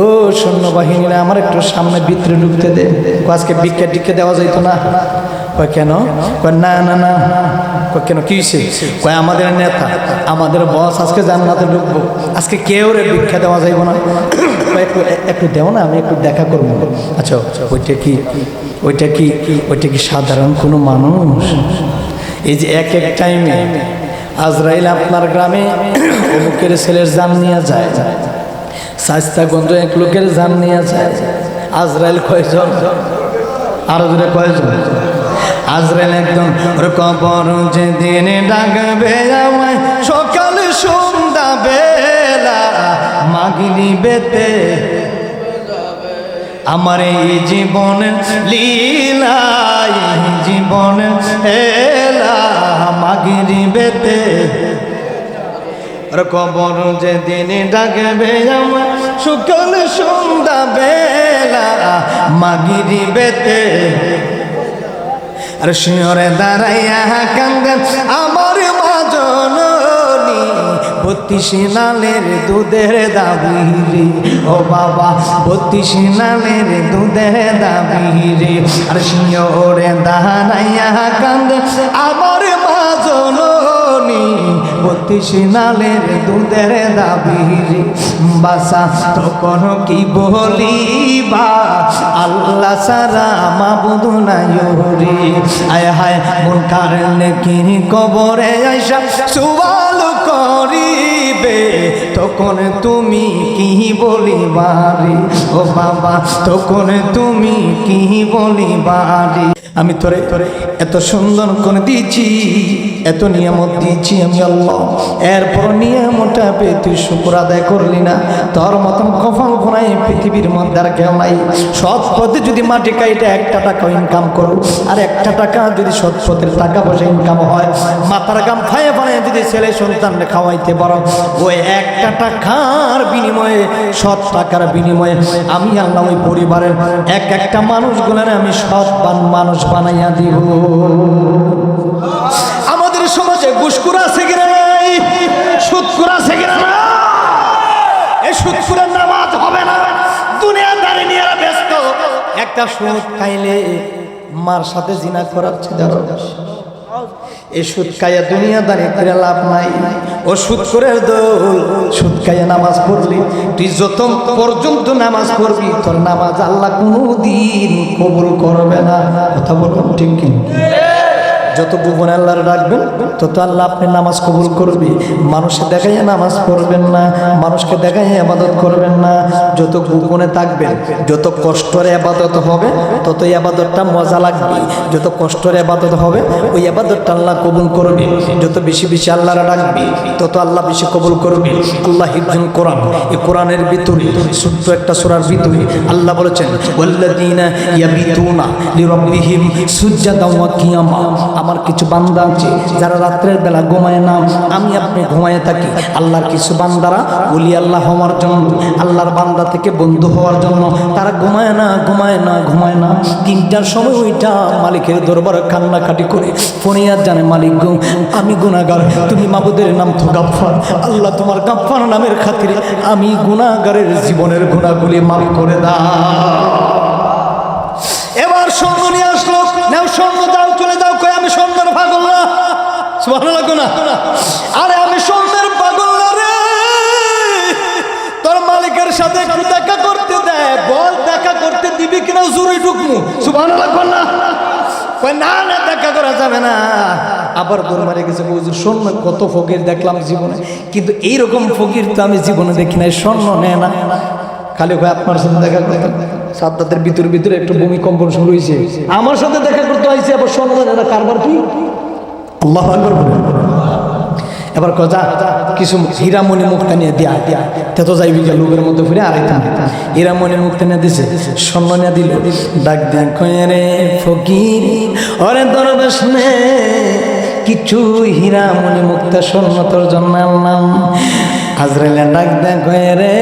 ও সৈন্যবাহিনীরা আমার একটু সামনে ভিতরে ঢুকতে দে। আজকে ভিক্ষা টিক্ষা দেওয়া যাইত না। কয় কেন? কয় না না না। কয় কেন, কি হয়েছে? কয় আমাদের নেতা, আমাদের বস আজকে জান্নাতে ঢুকবো, আজকে কেউ রে ভিক্ষা দেওয়া যাইব না। একটু একটু দেও না, আমি একটু দেখা করবো। আচ্ছা ওইটা কি, ওইটা কি, ওইটা কি সাধারণ কোনো মানুষ? এই যে এক এক টাইমে আজরাইল আপনার গ্রামে অমুকের ছেলের জান নিয়ে যায়, শাস্তাগঞ্জ এক লোকের জান নিয়ে যায়। আজরাইল কয়জন? আরো দূরে কয়জন? আজরাইল একদম কবর যেদিন ডাকবে আমায়, সকালে সন্ধ্যা বেলা মাগরিবেতে, আমার এই জীবন লীলা, এই জীবন এলা মাগরিবেতে, কবর যেদিন ডাকবে আমায়, সকাল সন্ধ্যা বেলা মাগরিবেতে, আর শিয়রে দাঁড়াইয়া কান্দেন আমার মা জননী, 32 নালের দুধের দাবি রে, ও বাবা 32 নালের দুধের দাবি রে, আর শিয়রে দাঁড়াইয়া কান্দেন আমার মা জননী, 32 নালের দুধের দাবি রে। বাসা তখন কি বলিবা, আল্লাহ সারা মাবুদ নাই রে। আয় হায় মন কারণে কি কবরে আইসা সুয়াল করিবে, তখন তুমি কি বলিবা রে, ও বাবা তখন তুমি কি বলিবা রে। আমি তোরে এত সুন্দর করে দিয়েছি, এত নিয়ামত দিয়েছি আমি আল্লাহ, এরপর নিয়ামতটা পেয়ে তুই শুকর আদায় করলি না। তোর মতন কপাল ভোনাই পৃথিবীর মধ্যে আর কেউ নাই। সৎ পথে যদি মাটি কাইটা 1টা টাকা ইনকাম করো, আর 1টা টাকা যদি সৎ পথের টাকা পয়সা ইনকাম হয়, মাথার গাম ফায়ে ফায়ে যদি ছেলে সন্তানকে খাওয়াইতে পারো, ওই 1টা টাকার বিনিময়ে, সৎ টাকার বিনিময়ে আমি আল্লাহ ওই পরিবারের একটা মানুষগুলোর আমি সৎবান মানুষ বানাইয়া দিব। আমাদের সমাজে ঘুষখোর আছে কিনা নাই? সুদখোর আছে কিনা না? এই সুদখোরের নামাজ হবে না। দুনিয়াদারি নিয়ে ব্যস্ত। একটা সুদ খাইলে মার সাথে জিনা করার চেয়ে এই সুদ খাইয়া দুনিয়াদারি করে লাভ নাই। ও সুদ করে দোল, সুদ খাইয়া নামাজ পড়লি, তুই যত পর্যন্ত নামাজ পড়বি তোর নামাজ আল্লাহ কোনোদিন কবুল করবে না। কথা বলুন ঠিক কি? যত গোপনে আল্লাহর ডাকবেন তত আল্লাহ আপনি নামাজ কবুল করবি। মানুষকে দেখাইয়া নামাজ পড়বেন না, মানুষকে দেখাইয়া ইবাদত করবেন না। যত গোপনে থাকবেন, যত কষ্টের ইবাদত হবে তত ইবাদতটা মজা লাগবে। যত কষ্টের ইবাদত হবে ওই ইবাদতটা আল্লাহ কবুল করবে। যত বেশি বেশি আল্লাহর ডাকবি তত আল্লাহ বেশি কবুল করবে। আল্লাহ হিফজুল কোরআন, এই কোরআনের ভিতরে ছোট্ট একটা সূরার ভিতরে আল্লাহ বলেছেন ওয়াল্লাযীনা ইয়াবিতুনা লিরাব্বিহিম সুজদান ওয়া কিয়ামা। আমার কিছু বান্দা আছে যারা রাত্রের বেলা ঘুমায় না, আমি আপনি ঘুমায় থাকি। আল্লাহর কিছু বান্দারা ওলি আল্লাহ হওয়ার জন্য, আল্লাহর বান্দা থেকে বন্ধু হওয়ার জন্য তারা ঘুমায় না, ঘুমায় না, ঘুমায় না। 3টার সময় ওইটা মালিকের দরবারে কান্নাকাটি করে ফরিয়াদ জানে, মালিক গো আমি গুনাহগার, তুমি মাবুদের নাম তো গাফফার। আল্লাহ তোমার গাফফার নামের খাতিরে আমি গুনাহগারের জীবনের গুনাহগুলি মাফ করে দাও। এবার স্বর্ণ নিয়ে আসলো, নাও স্বর্ণ দাও, চলে যাও। কই আমি স্বর্ণের পাগল না, সুবহানাল্লাহ না। আরে আমি স্বর্ণের পাগল না রে, তোর মালিকের সাথে একটু দেখা করতে দে, বল দেখা করতে দিবি কিনা জোরে ঢুকমু, সুবহানাল্লাহ না। কই না না দেখা করা যাবে না। আবার দৌড় মারে গেছে, হুজুর স্বর্ণ কত ফকির দেখলাম জীবনে, কিন্তু এইরকম ফকির তো আমি জীবনে দেখি নাই, স্বর্ণ নেয় না। খালি ভাই আপনার সাথে দেখা করতে, সাদ্দাতের ভিতরে একটু ভূমিকম্প শুরু হয়েছে, আমার সাথে দেখা করতে হয়েছে, আবার স্বর্ণ নেয় না। কারবার কি? আল্লাহু আকবার বলেন। এবার কজা কিছু হীরামণি মুক্তা নিয়ে দিয়া তো যাইবি গেল লোকের মধ্যে ফিরে আরেকটা হীরামণি মুক্তা নিয়ে দিছে, স্বর্ণ নিয়ে দিল। ডাক দেন কয়ে রে ফকির, ওরে দরবেশ নে কিছু হীরামণি মুক্তা স্বর্ণ তোর জন্য আনলাম। আজরাইল ডাক দেন কয়ে রে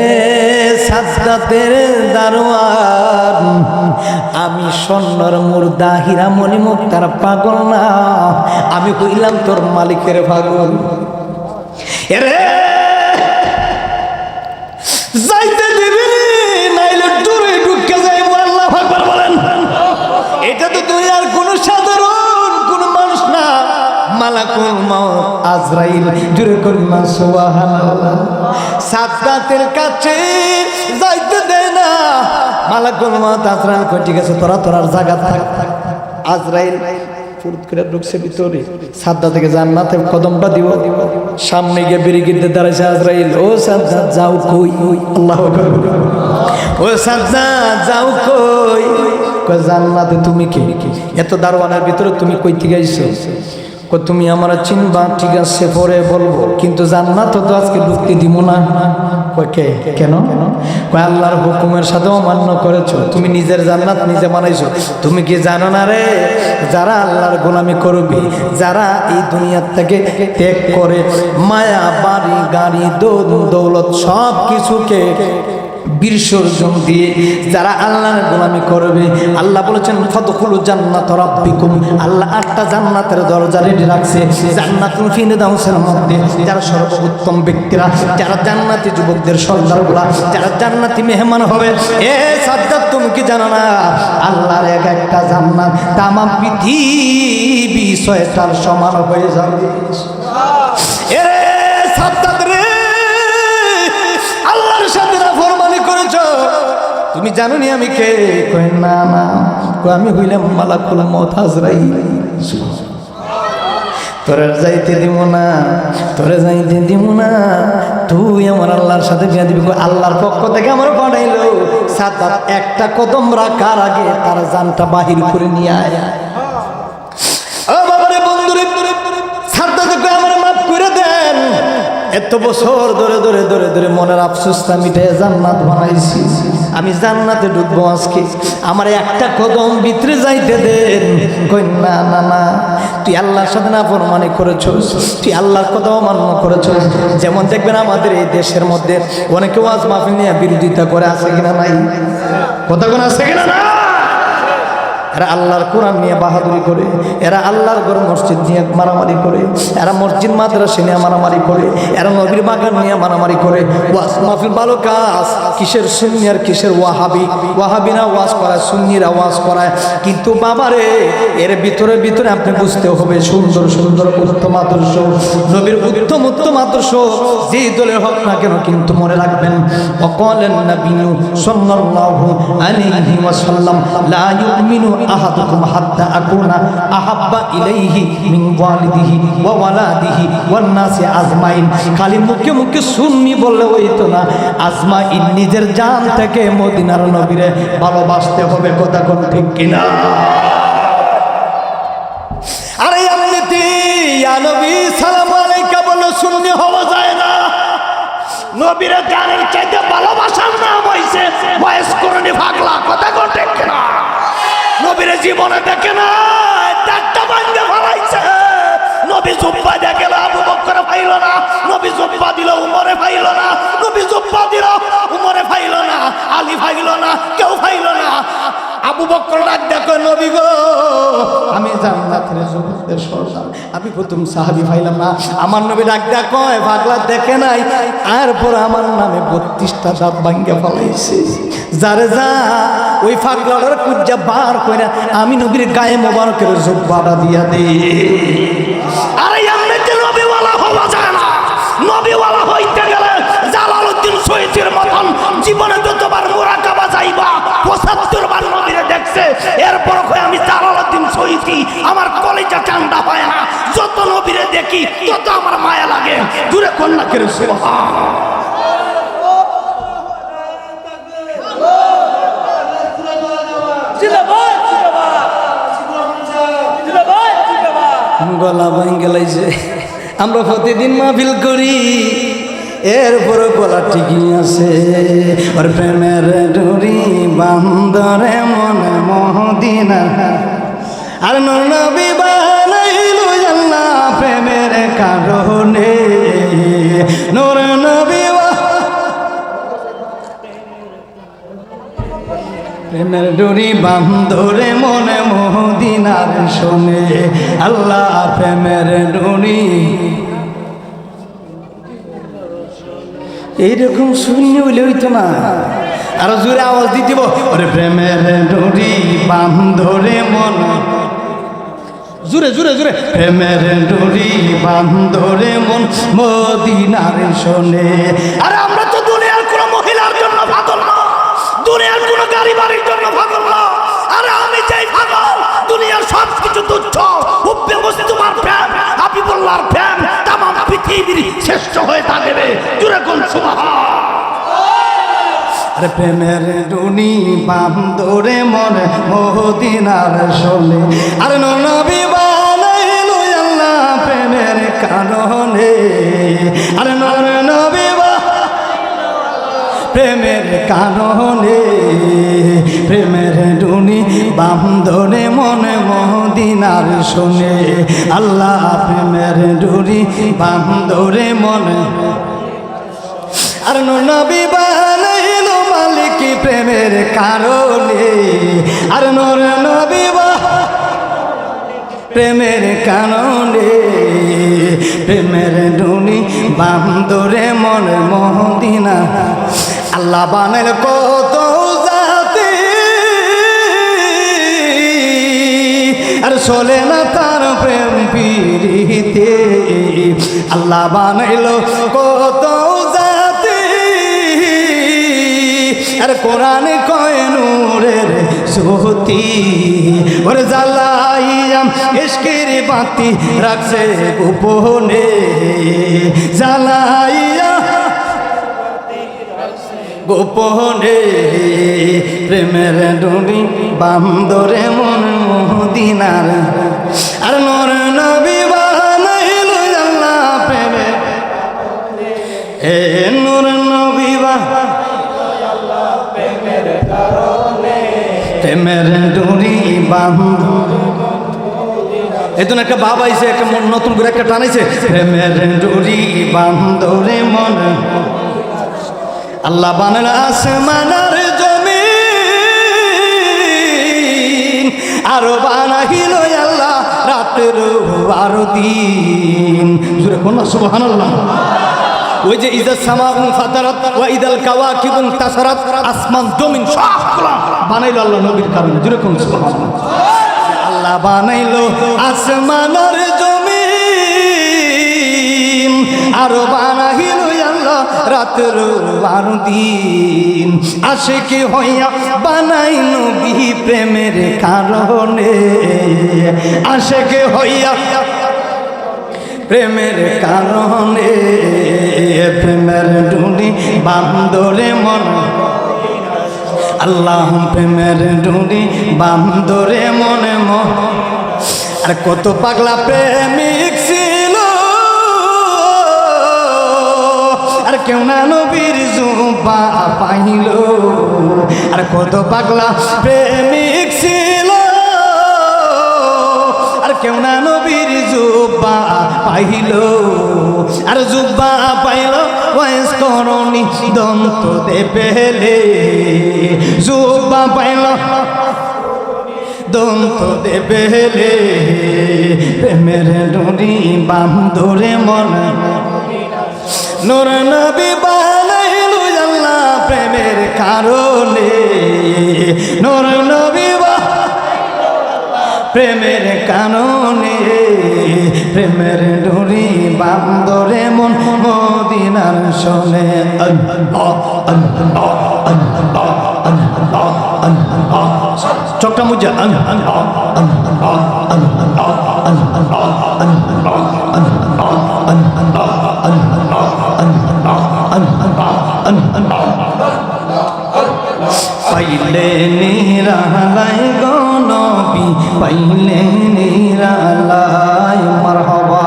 সাদ্দাতের দারোয়ান, আমি স্বর্ণর মুর্দা হীরামণি মুক্তার পাগল না, আমি কইলাম তোর মালিকের পাগল। এরে যাইতে দিবি নাইলে দূরে ঢুকে যাইব। আল্লাহু আকবার বলেন। এটা তো তুই আর কোন সাধারণ কোন মানুষ না, মালাকুল মউত আজরাইল। জোরে করুন না সুবহানাল্লাহ। সাদ্দাতের কাছে যাইতে দেয় না মালাকুল মউত আজরাইল। কই ঠিক আছে তোরার জায়গা থাক। আজরাইল ফুরত করে ঢুকছে ভিতরে, সাদ্দাত থেকে জান্নাতে কদমটা দিব, সামনে গিয়ে বেরিগিতে দাঁড়াইছে আজরাইল। ও সাদ্দাত যাও কই? আল্লাহু আকবার। ও সাদ্দাত যাও কই? কই জান্নাতে। তুমি কে? এত দারওয়ানের ভিতরে তুমি কই থেকে আইছো? কই তুমি আমার চিনবা, ঠিক আছে পরে বলবো, কিন্তু জান্নাত তো আজকে ঢুকতে দিব না। কই কে? কেন? কই আল্লাহর হুকুমের সাথে অমান্য করেছো, তুমি নিজের জান্নাত নিজে বানাইছো। তুমি কি জানো না রে, যারা আল্লাহর গোলামি করবে, যারা এই দুনিয়ার থেকে ত্যাগ করে মায়া বাড়ি গাড়ি দৌলত সব কিছুকে বিসর্জন দিয়ে যারা আল্লাহর গোলামি করবে, আল্লাহ বলেছেন ফাদখুলু জান্নাত রাব্বিকুম। আল্লাহ 8টা জান্নাতের দরজা রেডি রাখছে। জান্নাতুল ফিরদাউসের মধ্যে যারা সর্বোত্তম ব্যক্তিরা, যারা জান্নাতি যুবকদের সর্দারগুলা, যারা জান্নাতি মেহমান হবে। এ সাদ্দাত তুমি কি জানো না, আল্লাহর একটা জান্নাত তামাম পৃথিবী 6টার সমান হয়ে যাবে। এরে সাদ্দাত রে, আল্লাহর সাথে নাফরমানি করেছো, তুমি জানো নি আমি কে? কই না না, কই আমি হইলাম মালাকুল মউত আজরাইল। তোরে যাইতে দিব না, তোরে যাইতে দিব না, তুই আমার আল্লাহর সাথে বিয়া দিবি। আল্লাহর পক্ষ থেকে আমার পাঠাইলো। সাদ্দাত একটা কদম রাখার আগে তার জানটা বাহির করে নিয়ে আয়। ও বাবারে বন্ধুরে, সাদ্দাতকে আমার মাফ করে দেন। এত বছর ধরে ধরে ধরে ধরে মনের আফসোসটা মিটে জান্নাত বানাইছি, আমি জান্নাতে ঢুকবো আজকে, আমার একটা কদম ভিতরে যাইতে দেন। কই না না না, তুই আল্লাহর সাথে নাফরমানি করেছো, তুই আল্লাহর কথা অমান্য করেছো। যেমন দেখবেন আমাদের এই দেশের মধ্যে অনেকে ওয়াজ মাহফিল নিয়ে বিরোধিতা করে, আছে কিনা নাই? কথা কোন আছে কিনা না? এরা আল্লাহর কোরআন নিয়ে বাহাদুরি করে, এরা আল্লাহর ঘর মসজিদ নিয়ে মারামারি করে, এরা মসজিদ মাদ্রাসা নিয়ে মারামারি করে, এরা নবীর বাগান নিয়ে মারামারি করে। ওয়াজ মাহফিল ভালো কাজ, কিসের সুন্নি আর কিসের ওয়াহাবি? ওয়াহাবিরা ওয়াজ করায়, সুন্নিরা ওয়াজ করায়, কিন্তু বাবারে এর ভিতরে ভিতরে আপনি বুঝতে হবে সুন্দর সুন্দর উত্তম আদর্শ, নবীর উত্তম উত্তম আদর্শ যে দলের হোক না কেন, কিন্তু মনে রাখবেন ওয়াকালান নাবিয়্যু সাল্লাল্লাহু আলাইহি ওয়াসাল্লাম লা ইউমিনু আহাদুকুম হাত্তা আকুনা আহাব্বা ইলাইহি মিন ওয়ালিদিহি ওয়া ওয়ালাদিহি ওয়ান নাসি আজমাইন। খালি মুখে মুখে সুন্নি বললে হইতো না, আজমাইন নিজের জান থেকে মদিনার নবীরে ভালোবাসতে হবে। কথা কোন ঠিক কিনা? আরে এমনিতে ইয়া নবী সালাম আলাইকা বলে সুন্নি হওয়া যায় না। নবীর গানের চাইতে ভালোবাসার নাম হইছে বয়স করণী পাগলা। কথা কোন ঠিক কিনা? নবীর জীবনে দেখে না ডাকটা ভাঙে ফেলাইছে। নবী জুব্বা দেখে আবু বকর পাইল না, নবী জুব্বা দিল উমরে পাইল না, নবী জুব্বা দিল উমরে পাইল না, আলী পাইল না, কেউ পাইল না। আবু বকর ডাক দেখো, নবী গো আমি জান্নাতের যুবকদের সর্দার, আমি প্রথম সাহাবী পাইলাম না। আমার নবী ডাক দেখ কয় পাগলা দেখে নাই, আর পর আমার নামে 32টা দাঁত ভাঙে ফেলাইছে। যারে যা ওই পাগলার কুজ্জা বার কইরা আমি নবীর গায়ে মোবারকের জুব্বাটা দিয়া দেই। আরে এমনিতে নবীওয়ালা হওয়া যায় না। নবীওয়ালা হইতে গেলে জালালউদ্দিন সৈয়দের মতন জীবনে যতবার মুরাকাবা যাইবা 75 বার নবীরে দেখছে, এরপর কই আমি জালালউদ্দিন সৈয়দি, আমার কলিজা ঠান্ডা হয় না। যত নবীরে দেখি তত আমার মায়া লাগে। দূরে কন্যা করে সুবহান। গলা ভাঙ্গে লাইছে। আমরা প্রতিদিন মাহফিল করি, এরপর গলা ঠিকই আছে। ওর প্রেমের ডুরি বান্দরে মনে মদিনা, আর নবী বানাইলো আল্লাহ প্রেমের কারণে। নূর নবী প্রেমের ডুরি বান্দরে মনে মদিনার শোনে, আল্লাহ প্রেমের ডুরি। এইরকম শূন্য হইলে হইতো না, আরো জোরে আওয়াজ দিতে। ওরে প্রেমের ডুরি বান্দরে মনে, জোরে জোরে জোরে, প্রেমের ডুরি বান্দরে মন মদিনার শোনে। আরে আমরা তো দুনিয়ার কোন মহিলার জন্য পাগল না, দুনিয়ার কোন গাড়ি বাড়ির জন্য পাগল না। আরে আমি চাই পাগল, দুনিয়ার সব কিছু তুচ্ছ, হুব্বে মুস্তাফার প্রেম, হাবিবুল্লাহর প্রেম তামাম পৃথিবীর শ্রেষ্ঠ হয়ে থাকবে। জোরে কোন সুবহান। আরে প্রেমের ডুনি বান্দরে মনে মদিনার শোনে, আরে নবী বানাইলো আল্লাহ প্রেমের কারণে। আরে নবী প্রেমের কারণে, প্রেমের ডুনি বান্দরে মনে মদিনার শোনে, আল্লাহ প্রেমের ডুরি বান্দরে মনে। আর নবী বানাইলো মালিক প্রেমের কারণে, আর নবী প্রেমের কারণে, প্রেমের ডুনি বান্দরে মনে মদিনা। আল্লাহ বানাইল কত জাতি, আর চলে না তার প্রেম পিরিতে। আল্লাহ বানাইল কত জাতি, আর কোরআন কয় নূরের জ্যোতি। ওরে জ্বালাইয়াম ইশকের বাতি রাখছে গোপনে, জ্বালাইয়া গোপনে, প্রেমের ডুরি বান্দরে মন মদিনার। আর নূর নবী বানাইলো আল্লাহ প্রেমে, এ নূর নবী বানাইলো আল্লাহ প্রেমের কারণে, প্রেমের ডুরি বান্দরে। এজন্য একটা বাবা আইছে, একটা নতুন করে একটা টানাইছে, প্রেমের ডুরি বান্দরে মন। আল্লাহ বানাল আসমান আর জমিন, আরো বানাইল আল্লাহ রাতের আরো দিন। জোরে কোন সুবহানাল্লাহ। ওই যে ইদা সামাউ ফাতারাত ওয়া ইদাল কাওয়াকিবু তাসারাত, আসমান জমিন সবগুলো বানাইলো আল্লাহ নবীর কারণে। জোরে কোন সুবহানাল্লাহ। আল্লাহ বানাইলো আসমান আর জমিন, আরো বানাইলো আল্লাহ রাতের আর দিন। আশিকি হইয়া বানাই নবী প্রেমের কারণে, আশিকি হইয়া প্রেমের কারণে, প্রেমের ডুরি বান্দরে মন আল্লাহ, প্রেমের ডুরি বান্দরে মনে মন। আর কত পাগলা প্রেমিক ছিল, আর কেউ না নবীর জুবা পাইল। আর কত পাগলা প্রেমিক ছিল, আর কেউ না নবীর জুব্বা পাইল। আর জুব্বা পাইল ওয়াইস করনি দন্ত দে পেলে, জুব্বা পাইল দন্ত দে পেলে, প্রেমের ডুরি বান্দরে মন। নূর নবী বানাইলো আল্লাহ প্রেমের কারণে, নূর নবী প্রেমের কারণে, প্রেমের ডুরি বান্দরে মন মদিনার শোনে। চোখটা মুজা পাইলে নিরালাই গো নবী, পাইলে নিরালাই মারহাবা।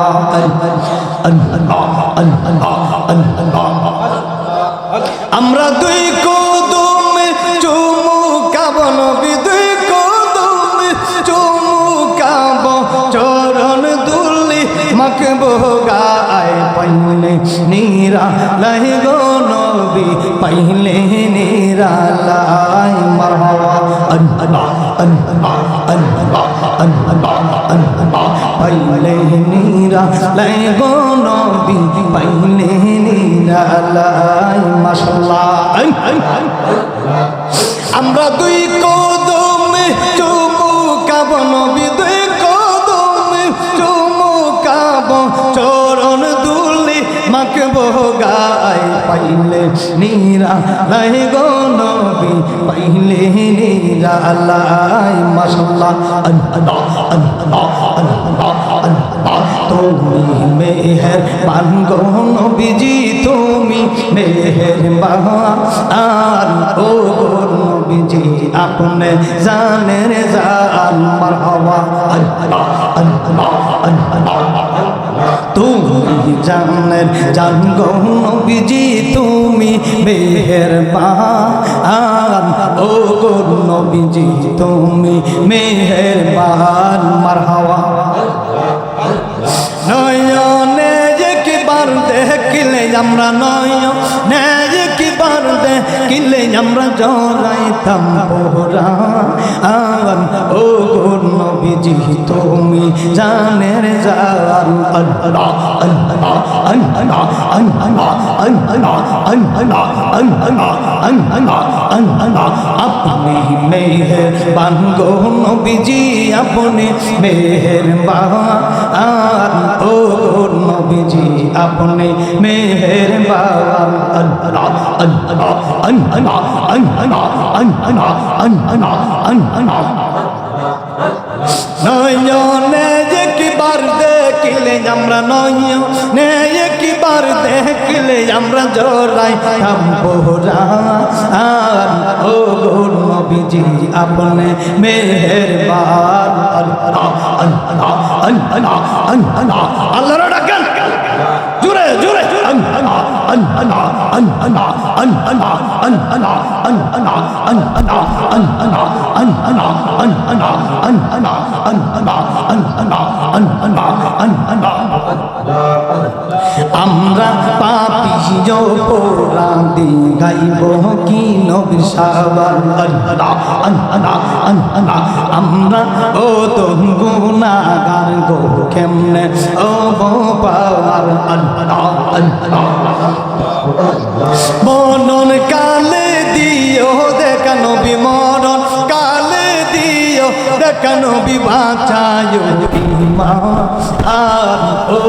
আমরা দুই কদম চুমুকাব নবী, দুই কদম চুমুকাব, চরণ দুলি মাখব গায়। পাইলে নিরালাই গো নবী, পাইলে নিরালাই মারহাবা। পাইলে নিরালাই গো নবী, পাইলে নিরালাই মাশাআল্লাহ। আমরা দুই কদম চুমুকাব নবী, দুই কদম চুমুকাব, চরণ দুলি মাখব গায়। পাইলে নিরালাই গো নবী, পাইলে নিরালাই মাশাআল্লাহ। তুমি মেহেরবান গো নবীজি, তুমি মেহেরবান। আর ও গো নবীজি আপনি জানের জান মারহাবা। তুমি জানের জান গো নবীজি, তুমি মেহেরবান। ও গো নবীজি তুমি মেহেরবান মারহাবা। নয়নে একবার দেখলে আমরা, নয়নে একবার দেখলে আমরা জড়াইতাম পরাণ। ও গো নবীজি তুমি জানের জান। আপনি মেহেরবান গো নবীজি, আপনি মেহেরবান। ও গো নবীজি আপনি মেহেরবান। নয়নে একবার দেখলে আমরা, নয়নে একবার দেখলে আমরা জড়াইতাম পরাণ। ও গো নবীজি আপনি মেহেরবান। আল্লাহর ডাকেন জোরে জোরে। আমরা পাপী আজিও পোরা দি গাইব কি নবীর সাহাবার আমরা ও তো গুনাহগার গো কেমনে ও পাওয়ার মনন কালে দিও দেখা নবী মনন কালে দিও দেখা নবী বাঁচায় ঈমান আর ও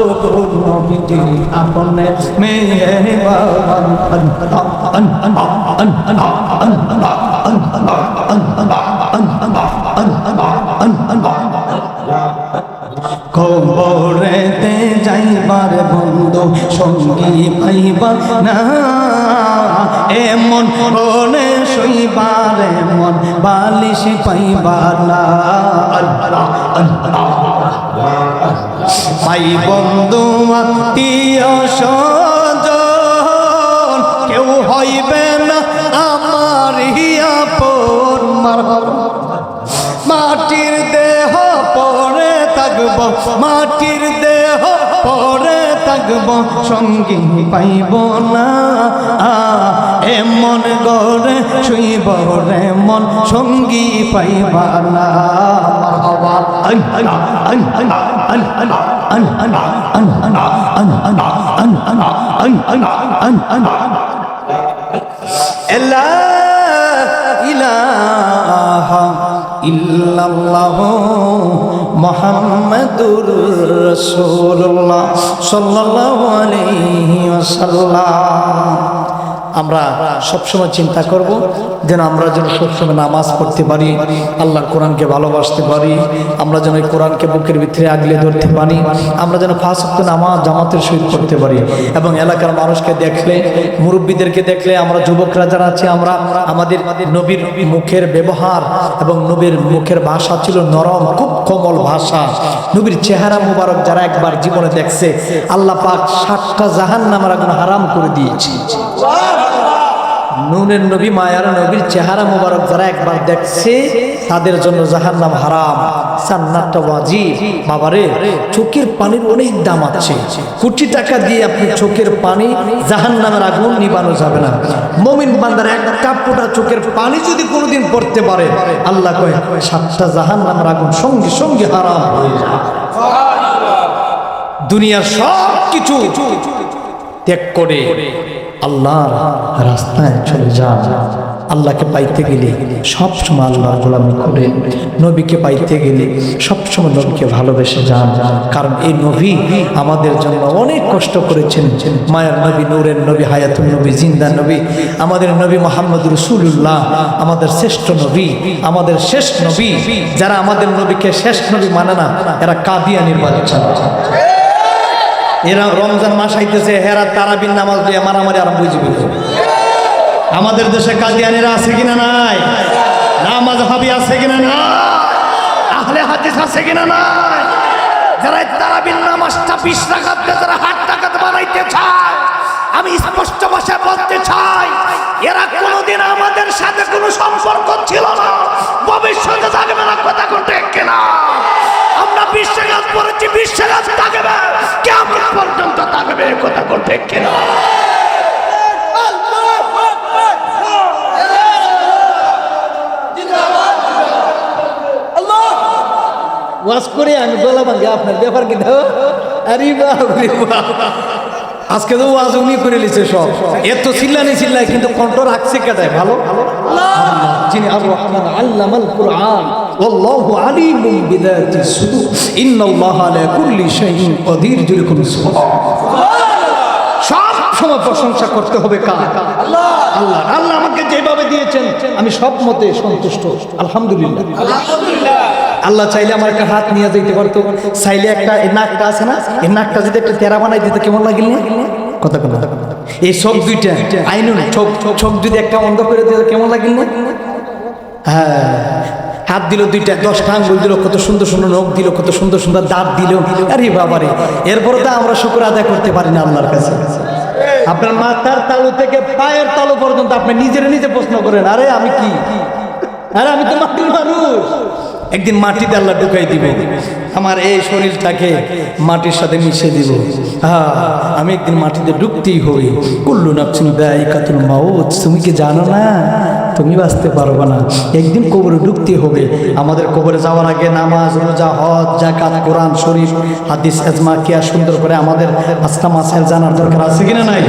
নবীজি আপনে মেহেরবান কবরেতে যাইবার বন্ধু সঙ্গী পাইবা না এমন মনে শুইবার এমন বালিশ পাইবার না ভাই বন্ধু আত্মীয় স্বজন কেউ হইবে না আমার আপন মাটির দেহ পরে থাকব মাটির দেহ পরে থাকব সঙ্গী পাইব না এমন গড়ে শুইব এমন সঙ্গী পাইবা না ইল্লাল্লাহ মুহাম্মাদুর রাসূলুল্লাহ সাল্লাল্লাহু আলাইহি ওয়াসাল্লাম। আমরা সবসময় চিন্তা করব যেন আমরা যেন সবসময় নামাজ পড়তে পারি, আল্লাহর কোরআনকে ভালোবাসতে পারি, আমরা যেন এই কোরআনকে বুকের ভিতরে আগলে ধরতে পারি, আমরা যেন 5 ওয়াক্ত নামাজ জামাতের সহিত পড়তে পারি এবং এলাকার মানুষকে দেখলে মুরব্বীদেরকে দেখলে আমরা যুবকরা যারা আছি আমরা আমাদের নবীর মুখের ব্যবহার এবং নবীর মুখের ভাষা ছিল নরম, খুব কোমল ভাষা। নবীর চেহারা মুবারক যারা একবার জীবনে দেখছে আল্লাহ পাক 7টা জাহান্নামের আগুন হারাম করে দিয়েছে। নূরের নবী মায়ার নবীর চেহারা মুবারক যারা একবার দেখছে তাদের জন্য জাহান্নাম হারাম, জান্নাতটা ওয়াজিব। বাবারে চোখের পানির অনেক দাম আছে, কোটি টাকা দিয়ে আপনি চোখের পানি জাহান্নামের আগুন নিবানো যাবে না। মুমিন বান্দার একটা ফোঁটা চোখের পানি যদি কোনোদিন পড়তে পারে আল্লাহ কয় 7টা জাহান্নামের আগুন সঙ্গে সঙ্গে হারাম হয়ে যায়। দুনিয়ার সব কিছু ত্যাগ করে আল্লাহর রাস্তায় চলে যান। আল্লাহকে পাইতে গেলে সবসময় আল্লাহর গোলামি করে, নবীকে পাইতে গেলে সবসময় নবীকে ভালোবেসে যান। কারণ এই নবী আমাদের জন্য অনেক কষ্ট করেছেন। মায়ের নবী, নূরের নবী, হায়াতুল নবী, জিন্দা নবী, আমাদের নবী মুহাম্মদ রাসূলুল্লাহ, আমাদের শ্রেষ্ঠ নবী, আমাদের শেষ নবী। যারা আমাদের নবীকে শেষ নবী মানে না এরা কাদিয়ানির বাচ্চা। এরা রমজান মাস আইতেছে হেরা তারাবির নামাজ দিয়ে মারামারি আরম্ভ হয়ে যাবে। আমাদের দেশে কাদিয়ানিরা আছে কিনা নাই? নামাজ হাবি আছে কিনা নাই? আহলে হাদিস আছে কিনা নাই? যারা তারাবির নামাজটা 20 রাকাত যারা 8 রাকাত বানাইতে চায়, আমি স্পষ্ট ভাষায় বলতে চাই এরা কোনোদিন আমাদের সাথে কোনো সম্পর্ক ছিল না, ভবিষ্যতে থাকবে না। কথা কোনটা কিনা? আমরা 20 রাকাত পড়েছি, 20 রাকাত থাকবে, কিয়ামত পর্যন্ত থাকবে। কথা কোনটা কিনা? ওয়াজ করে আমি গলা ভাঙি, আপনার ব্যাপার কি দাও? আরে বাবা, আজকে তো ওয়াজ উনি করে লিছে সব। এত চিল্লানি চিল্লাই কিন্তু কণ্ঠ রাখছে কেটায় ভালো? যিনি আর রহমান আল্লামাল কুরআন ওয়াল্লাহু আলিমুম বিযাতিস সুদূর ইন্নাল্লাহা আলা কুল্লি শাইইন কাদির। জোরে কোন সুবহানাল্লাহ। সব সময় প্রশংসা করতে হবে কার? আল্লাহ। আল্লাহ আল্লাহ আমাকে যেভাবে দিয়েছেন আমি সব মতে সন্তুষ্ট, আলহামদুলিল্লাহ। আলহামদুলিল্লাহ। আল্লাহ চাইলে আমার একটা হাত নিয়ে যেতে পারতো, চাইলে একটা নাকটা আছে না, এই নাকটা যদি একটা তেরা বানাই দিতে কেমন লাগিল না? কথা কথা এই চোখ দুইটা আইনুন চোখ চোখ যদি একটা অন্ধ করে দিতে কেমন লাগিল না? হ্যাঁ, হাত দিল দুইটা, 10টা আঙ্গুল দিল, কত সুন্দর সুন্দর নখ দিল, কত সুন্দর সুন্দর দাঁত দিল। আরে বাবারে, এরপরে তো আমরা শুকর আদায় করতে পারি না আল্লাহর কাছে। আপনার মাথার তালু থেকে পায়ের তালু পর্যন্ত আপনি নিজের নিজে প্রশ্ন করেন, আরে আমি কি? আরে আমি তো মাটির মানুষ, একদিন মাটিতে আল্লাহ ঢুকাই দিব, আমার এই শরীরটাকে মাটির সাথে মিশে দিব। হ্যাঁ, আমি একদিন মাটিতে ঢুকতেই হবে। কুল্লু নাফসিন যায়িকাতুল মাউত, তুমি কি জানো না তুমি বাঁচতে পারবে না, একদিন কবরে ঢুকতে হবে। আমাদের কবরে যাওয়ার আগে নামাজ, রোজা, হজ, যাকাত, কোরআন শরীফ, হাদিস, ইজমা, কিয়াস সুন্দর করে আমাদের আজকা মাসাইল জানার দরকার আছে কিনা নাই?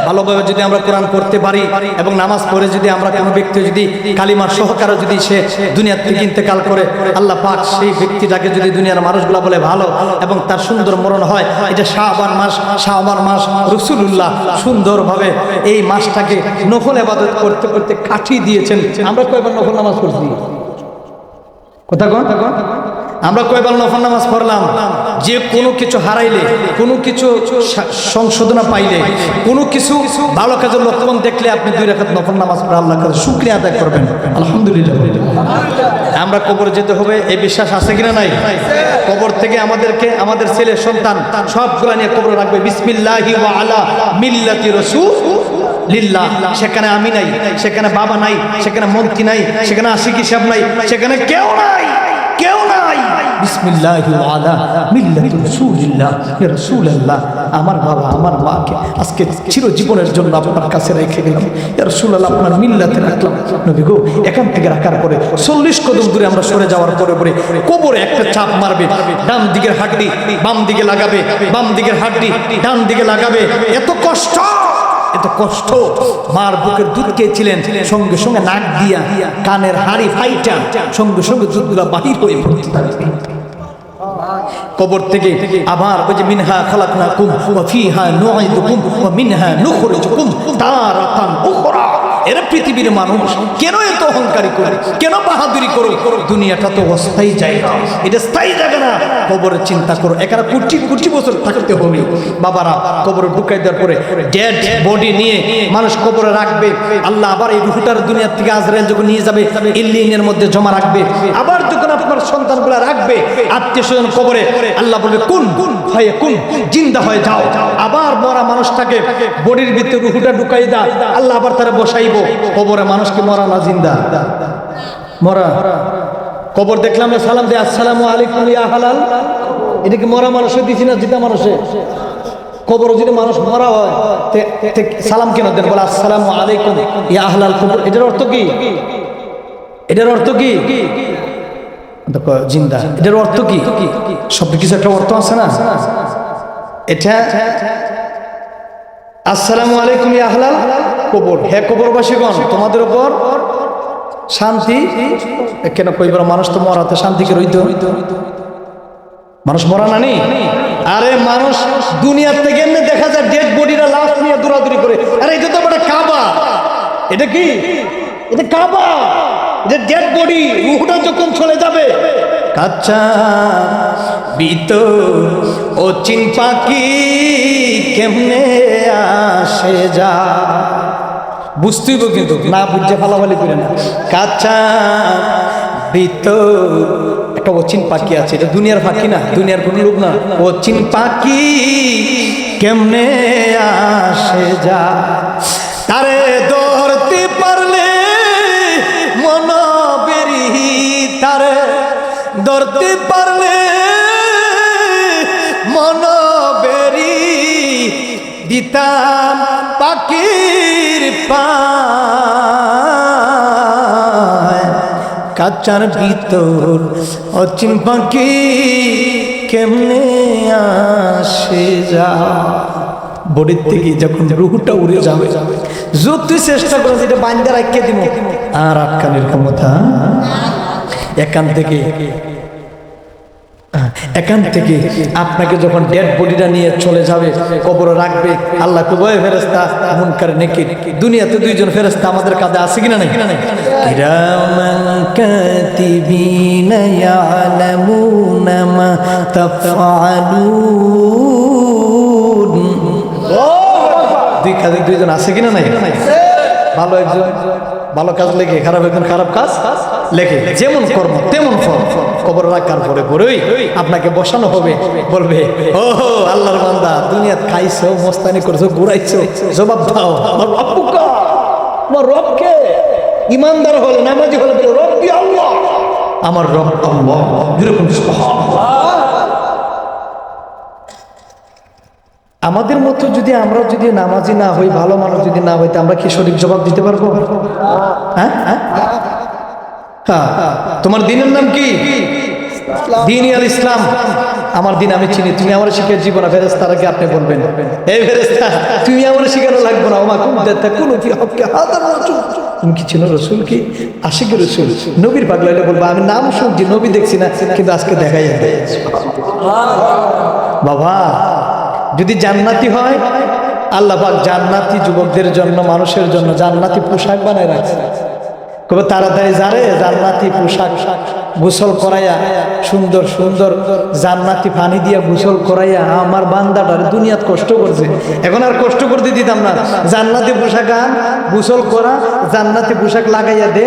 ভালোভাবে যদি আমরা কোরআন পড়তে পারি এবং নামাজ পড়ে যদি আমরা কোনো ব্যক্তি যদি কালিমার সহকারে যদি সে দুনিয়ার থেকে ইন্তেকাল করে, আল্লাহ পাক সেই ব্যক্তিটাকে যদি দুনিয়ার মানুষগুলা বলে ভালো এবং তার সুন্দর মরণ হয়, এটা শাবান মাস, শাবান মাস রাসূলুল্লাহ সুন্দরভাবে এই মাসটাকে নফল ইবাদত করতে করতে কাটিয়ে দিয়েছেন। আমরা কয়বার নফল নামাজ পড়ছি? কথা কোন? আমরা কয়বার নফল নামাজ পড়লাম? যে কোনো কিছু হারাইলে, কোনো কিছু সংশোধনা পাইলে, কোনো কিছু ভালো কাজের লক্ষণ দেখলে আপনি 2 রাকাত নফল নামাজ পড়ে আল্লাহর কাছে শুকরিয়া আদায় করবেন, আলহামদুলিল্লাহ। আমরা কবরে যেতে হবে এই বিশ্বাস আছে কিনা নাই? কবর থেকে আমাদেরকে আমাদের ছেলে সন্তান সবগুলা নিয়ে কবরে রাখবে। বিসমিল্লাহি ওয়া আলা মিল্লাতি রাসূলিল্লাহ। সেখানে আমি নাই, সেখানে বাবা নাই, সেখানে মন্ত্রী নাই, সেখানে আশিকি সাহেব নাই, সেখানে কেউ নাই, কেউ নাই। বিসমিল্লাহি ওয়া আলা মিল্লাতি রাসূলিল্লাহ। ইয়া রাসূলুল্লাহ, আমার বাবা আমার মাকে আজকে চিরজীবনের জন্য আপনার কাছে রেখে গেলাম। ইয়া রাসূলুল্লাহ, আপনার মিল্লাতে রাখলাম। নবী গো, এখান থেকে রাখার পরে 40 কদম দূরে আমরা সরে যাওয়ার পরে পরে কবরে একটা চাপ মারবে। ডান দিকের হাড্ডি বাম দিকে লাগাবে, বাম দিকের হাড্ডি ডান দিকে লাগাবে। এত কষ্ট, এত কষ্ট। মার বুকের দুধ খেয়েছিলেন, সঙ্গে সঙ্গে নাক দিয়া কানের হাড়ি ফাইটা সঙ্গে সঙ্গে দুধগুলা বাহির হয়ে পড়তে থাকবে। কবর থেকে আবার ওই যে মিনহা খালাকনাকুম ওয়া ফিহা নুঈদুকুম ওয়া মিনহা নুখরিজুকুম তারাতান উখরা। এরা পৃথিবীর মানুষ, কেন এত অহংকারী করে, কেন বাহাদুরি করো? দুনিয়াটা তো অস্থায়ী জায়গা, এটা স্থায়ী জায়গা না। কবরের চিন্তা করো, এখানে কোটি কোটি বছর থাকতে হবে। বাবারা, কবরে ঢুকাই দেওয়ার পরে ডেড বডি নিয়ে মানুষ কবরে রাখবে। আল্লাহ আবার এই রূহটার দুনিয়ার থেকে আজরাইল যখন নিয়ে যাবে ইল্লিনের মধ্যে জমা রাখবে। আবার যখন আপনার সন্তানগুলা রাখবে, আত্মীয় স্বজন কবরে, আল্লাহ বলবে কুন হয়ে কুন, জিন্দা হয়ে যাও। আবার মরা মানুষটাকে বডির ভিতরে রূহটা ঢুকাই দাও, আল্লাহ আবার তারা বসাই। কবরে মানুষ কি মরা না জিন্দা? মরা। কবর দেখলাম সালাম দে, আসসালামু আলাইকুম ইয়া হালাল। এটা কি মরা মানুষে দিছি না জিন্দা মানুষে? কবর যদি মানুষ মরা হয় সালাম কেন দেন? বলে আসসালামু আলাইকুম ইয়া হালাল কবর। এটার অর্থ কি? এটার অর্থ কি? জিন্দা। এটার অর্থ কি? সব কিছু একটা অর্থ আছে না? এটা আসসালামু আলাইকুম ইয়া হালাল কবর। হে কবরবাসীগণ, তোমাদের উপর শান্তি। কেন কইবার? মানুষ তো মরাতে শান্তি কে রইতো? মানুষ মরা না নি? আরে মানুষ দুনিয়ার থেকে এমনি দেখা যায় ডেড বডিরা লাশ নিয়ে দৌড়াদৌড়ি করে। আরে এটা তো একটা কাবা। এটা কি? এটা কাবা। যে ডেড বডি রূহটা যখন চলে যাবে, কাচ্চা ভিতর ও চিন পাখি কেমনে আসে যা। বুঝতেই কিন্তু না বুঝে ফালাফালি করে না। কাঁচা ভিতর একটা অচিন পাখি আছে, এটা দুনিয়ার পাখি না, দুনিয়ার কোনো লোক না। অচিন পাখি কেমনে আসে যা, তারে ধরতে পারলে মন বেরি, তারে ধরতে পারলে মন বেরি দিতাম পাখির পায়। কাঁচার ভিতর অচিন পাখি কেমনে আসে যা। বডির থেকে যখন রুহটা উড়ে যাবে, যতই চেষ্টা করে যেটা বান্ধা রাখিয়ে দিব আর আটকানের ক্ষমতা এখান থেকে আপনাকে যখন ডেড বডিটা নিয়ে চলে যাবে, কবরে রাখবে, আল্লাহ কবরে ফেরেশতা মুনকার নেকির। দুনিয়াতে 2 জন ফেরেশতা আমাদের কাঁধে আছে কিনা নাই? কিরামান কাতিবিনা ইয়ালামুনা মা তাফআলুন। দুই কাঁধে 2 জন আছে কিনা নাই? ভালো একজন ভালো কাজ লেখে, খারাপ একজন খারাপ কাজ লেখে। যেমন কর্ম তেমন ফল। কবর রাখার পরে পরেই আপনাকে বসানো হবে, বলবে ও আল্লাহর বান্দা, দুনিয়া খাইছো, মস্তানি করছো, ঘুরাইছো, জবাব দাও। আমার রবকে, ইমানদার হলে, নামাজি হলে রব্বি আল্লাহ, আমার রব আল্লাহ। যেরকম আমাদের মতো যদি আমরা যদি নামাজি না হই, ভালো মানুষ যদি না হইতে, আমরা কি সঠিক জবাব দিতে পারবো? হ্যাঁ হ্যাঁ, তোমার দিনের নাম কি? দিন আল ইসলাম। আমার দিন আমি চিনি, তুমি আমার শিখে জীবো না। ফেরেশতার আগে আপনি বলবেন, এই ফেরেশতা তুমি আমার শিখানো লাগবে না। ওমা কুমদাতা কুনু ফি হক্কি হাদার রাসূল, তুমি কি চিনো রাসূল কি? আশিকের রাসূল নবীর পাগলাইলে বলবো আমি নাম শুনছি, নবী দেখছি না, কিন্তু আজকে দেখাই যাবে। বাবা যদি জান্নাতি হয়, আল্লাহ পাক জান্নাতি যুবকদের জন্য, মানুষের জন্য জান্নাতি পোশাক বানায় রাখছে। কবে তাড়াতাড়ি যারে জান্নাতি পোশাক গোসল করাইয়া, সুন্দর সুন্দর জান্নাতি পানি দিয়া গোসল করাইয়া আমার বান্দাটার দুনিয়াত কষ্ট করছে, এখন আর কষ্ট করতে দিতাম না। জান্নাতি পোশাক আন, গোসল করা, জান্নাতি পোশাক লাগাইয়া দে,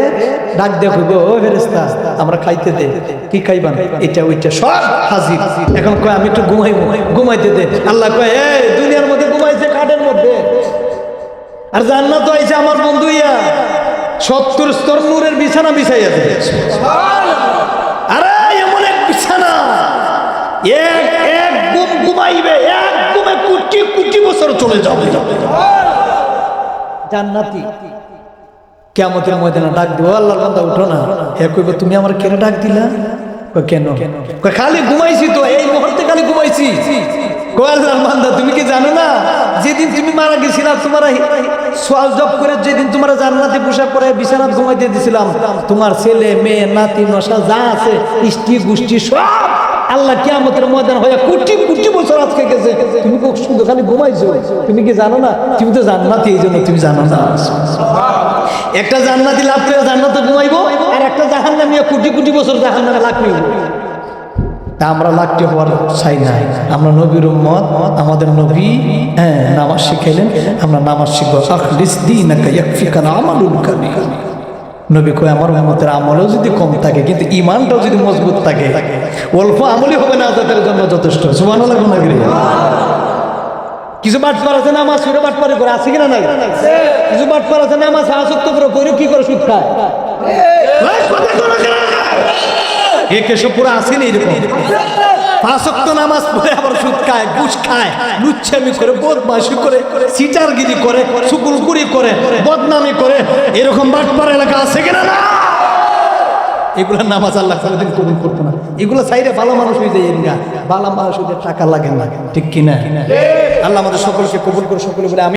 ডাক দিয়ে কইবো ও ফেরেশতা আমরা খাইতে দে। কি খাইবান? এটা ওইটা সব হাজির। এখন কয় আমি একটু ঘুমাইবো, ঘুমাইতে দে। আল্লাহ কয় এই দুনিয়ার মধ্যে ঘুমাইছে কাঠের মধ্যে, আর জান্নাত আইছে আমার বন্ধু ইয়া 70 স্তর নূরের বিছানা বিছাইয়া দে। আরে এমন এক বিছানা, এক এক ঘুম ঘুমাইবে, এক ঘুমে কোটি কোটি বছর চলে যাবে। জান্নাতি কিয়ামতের ময়দানে ডাক দিব, আল্লাহর বান্দা উঠো না। হে কইব তুমি আমার কেন ডাক দিলা? কই কেন? কই খালি ঘুমাইছি তো, এই মুহূর্তে খালি ঘুমাইছি। কই আল্লাহর বান্দা তুমি কি জানো না, যেদিন তুমি মারা গেছিলা তোমার সওয়াল জব করে, যেদিন তোমার জান্নাতি পোশাক পরে বিছানাত ঘুমাইতে দিছিলাম, তোমার ছেলে মেয়ে নাতি নশা যা আছে ইষ্টি গোষ্ঠী সব আল্লাহ কিয়ামতের ময়দান হয়ে কোটি কোটি বছর আজকে গেছে, তুমি খুব সুন্দর খালি ঘুমাইছো। তুমি কি জানো না তুমি তো জান্নাতি, এই জন্য তুমি জানো না। একটা জান্নাতি লাভ করে জান্নাতে ঘুমাইবো, আর একটা জাহান্নামী কোটি কোটি বছর জাহান্নামে লাভ করব। আমরা লাখটি হওয়ার চাই না। আমরা নবীর উম্মত, আমাদের নবী নামাজ শিখাইলেন, আমরা নামাজ শিখবো। আখলিস দীনাকা ইয়াকফিকা আমালুল কাবীর। নবী কয় আমার উম্মতের আমলও যদি কম থাকে কিন্তু ঈমানটাও যদি মজবুত থাকে, অল্প আমলই হবে না তাদের জন্য যথেষ্ট। সুবহানাল্লাহ। কিছু বাটপার আছে নামাজ পড়ে বাটপারি করে, আছে কিনা নাই? কিছু বাটপার আছে নামাজ আসক্ত করে কইরে কি করে সুদ খায়। কেশবপুরে আসেনি এরকম 5 ওয়াক্ত নামাজ পড়ে আবার সুদ খায়, ঘুষ খায়, লুচ্ছামি করে, বদমাশি করে, সিটারগিরি করে, সুকুলকুরি করে, বদনামি করে, এরকম বাটপার এলাকা আছে কিনা না? এগুলা নামাজ আল্লাহ কোনোদিন কবুল করতো না। এগুলো চাইলে ভালো মানুষ হয়ে যায়, ভালো মানুষ হইতে টাকা লাগে না, ঠিক কিনা? আল্লাহ আমাদের সকলকে কবুল করে। সকলে বলে আমি।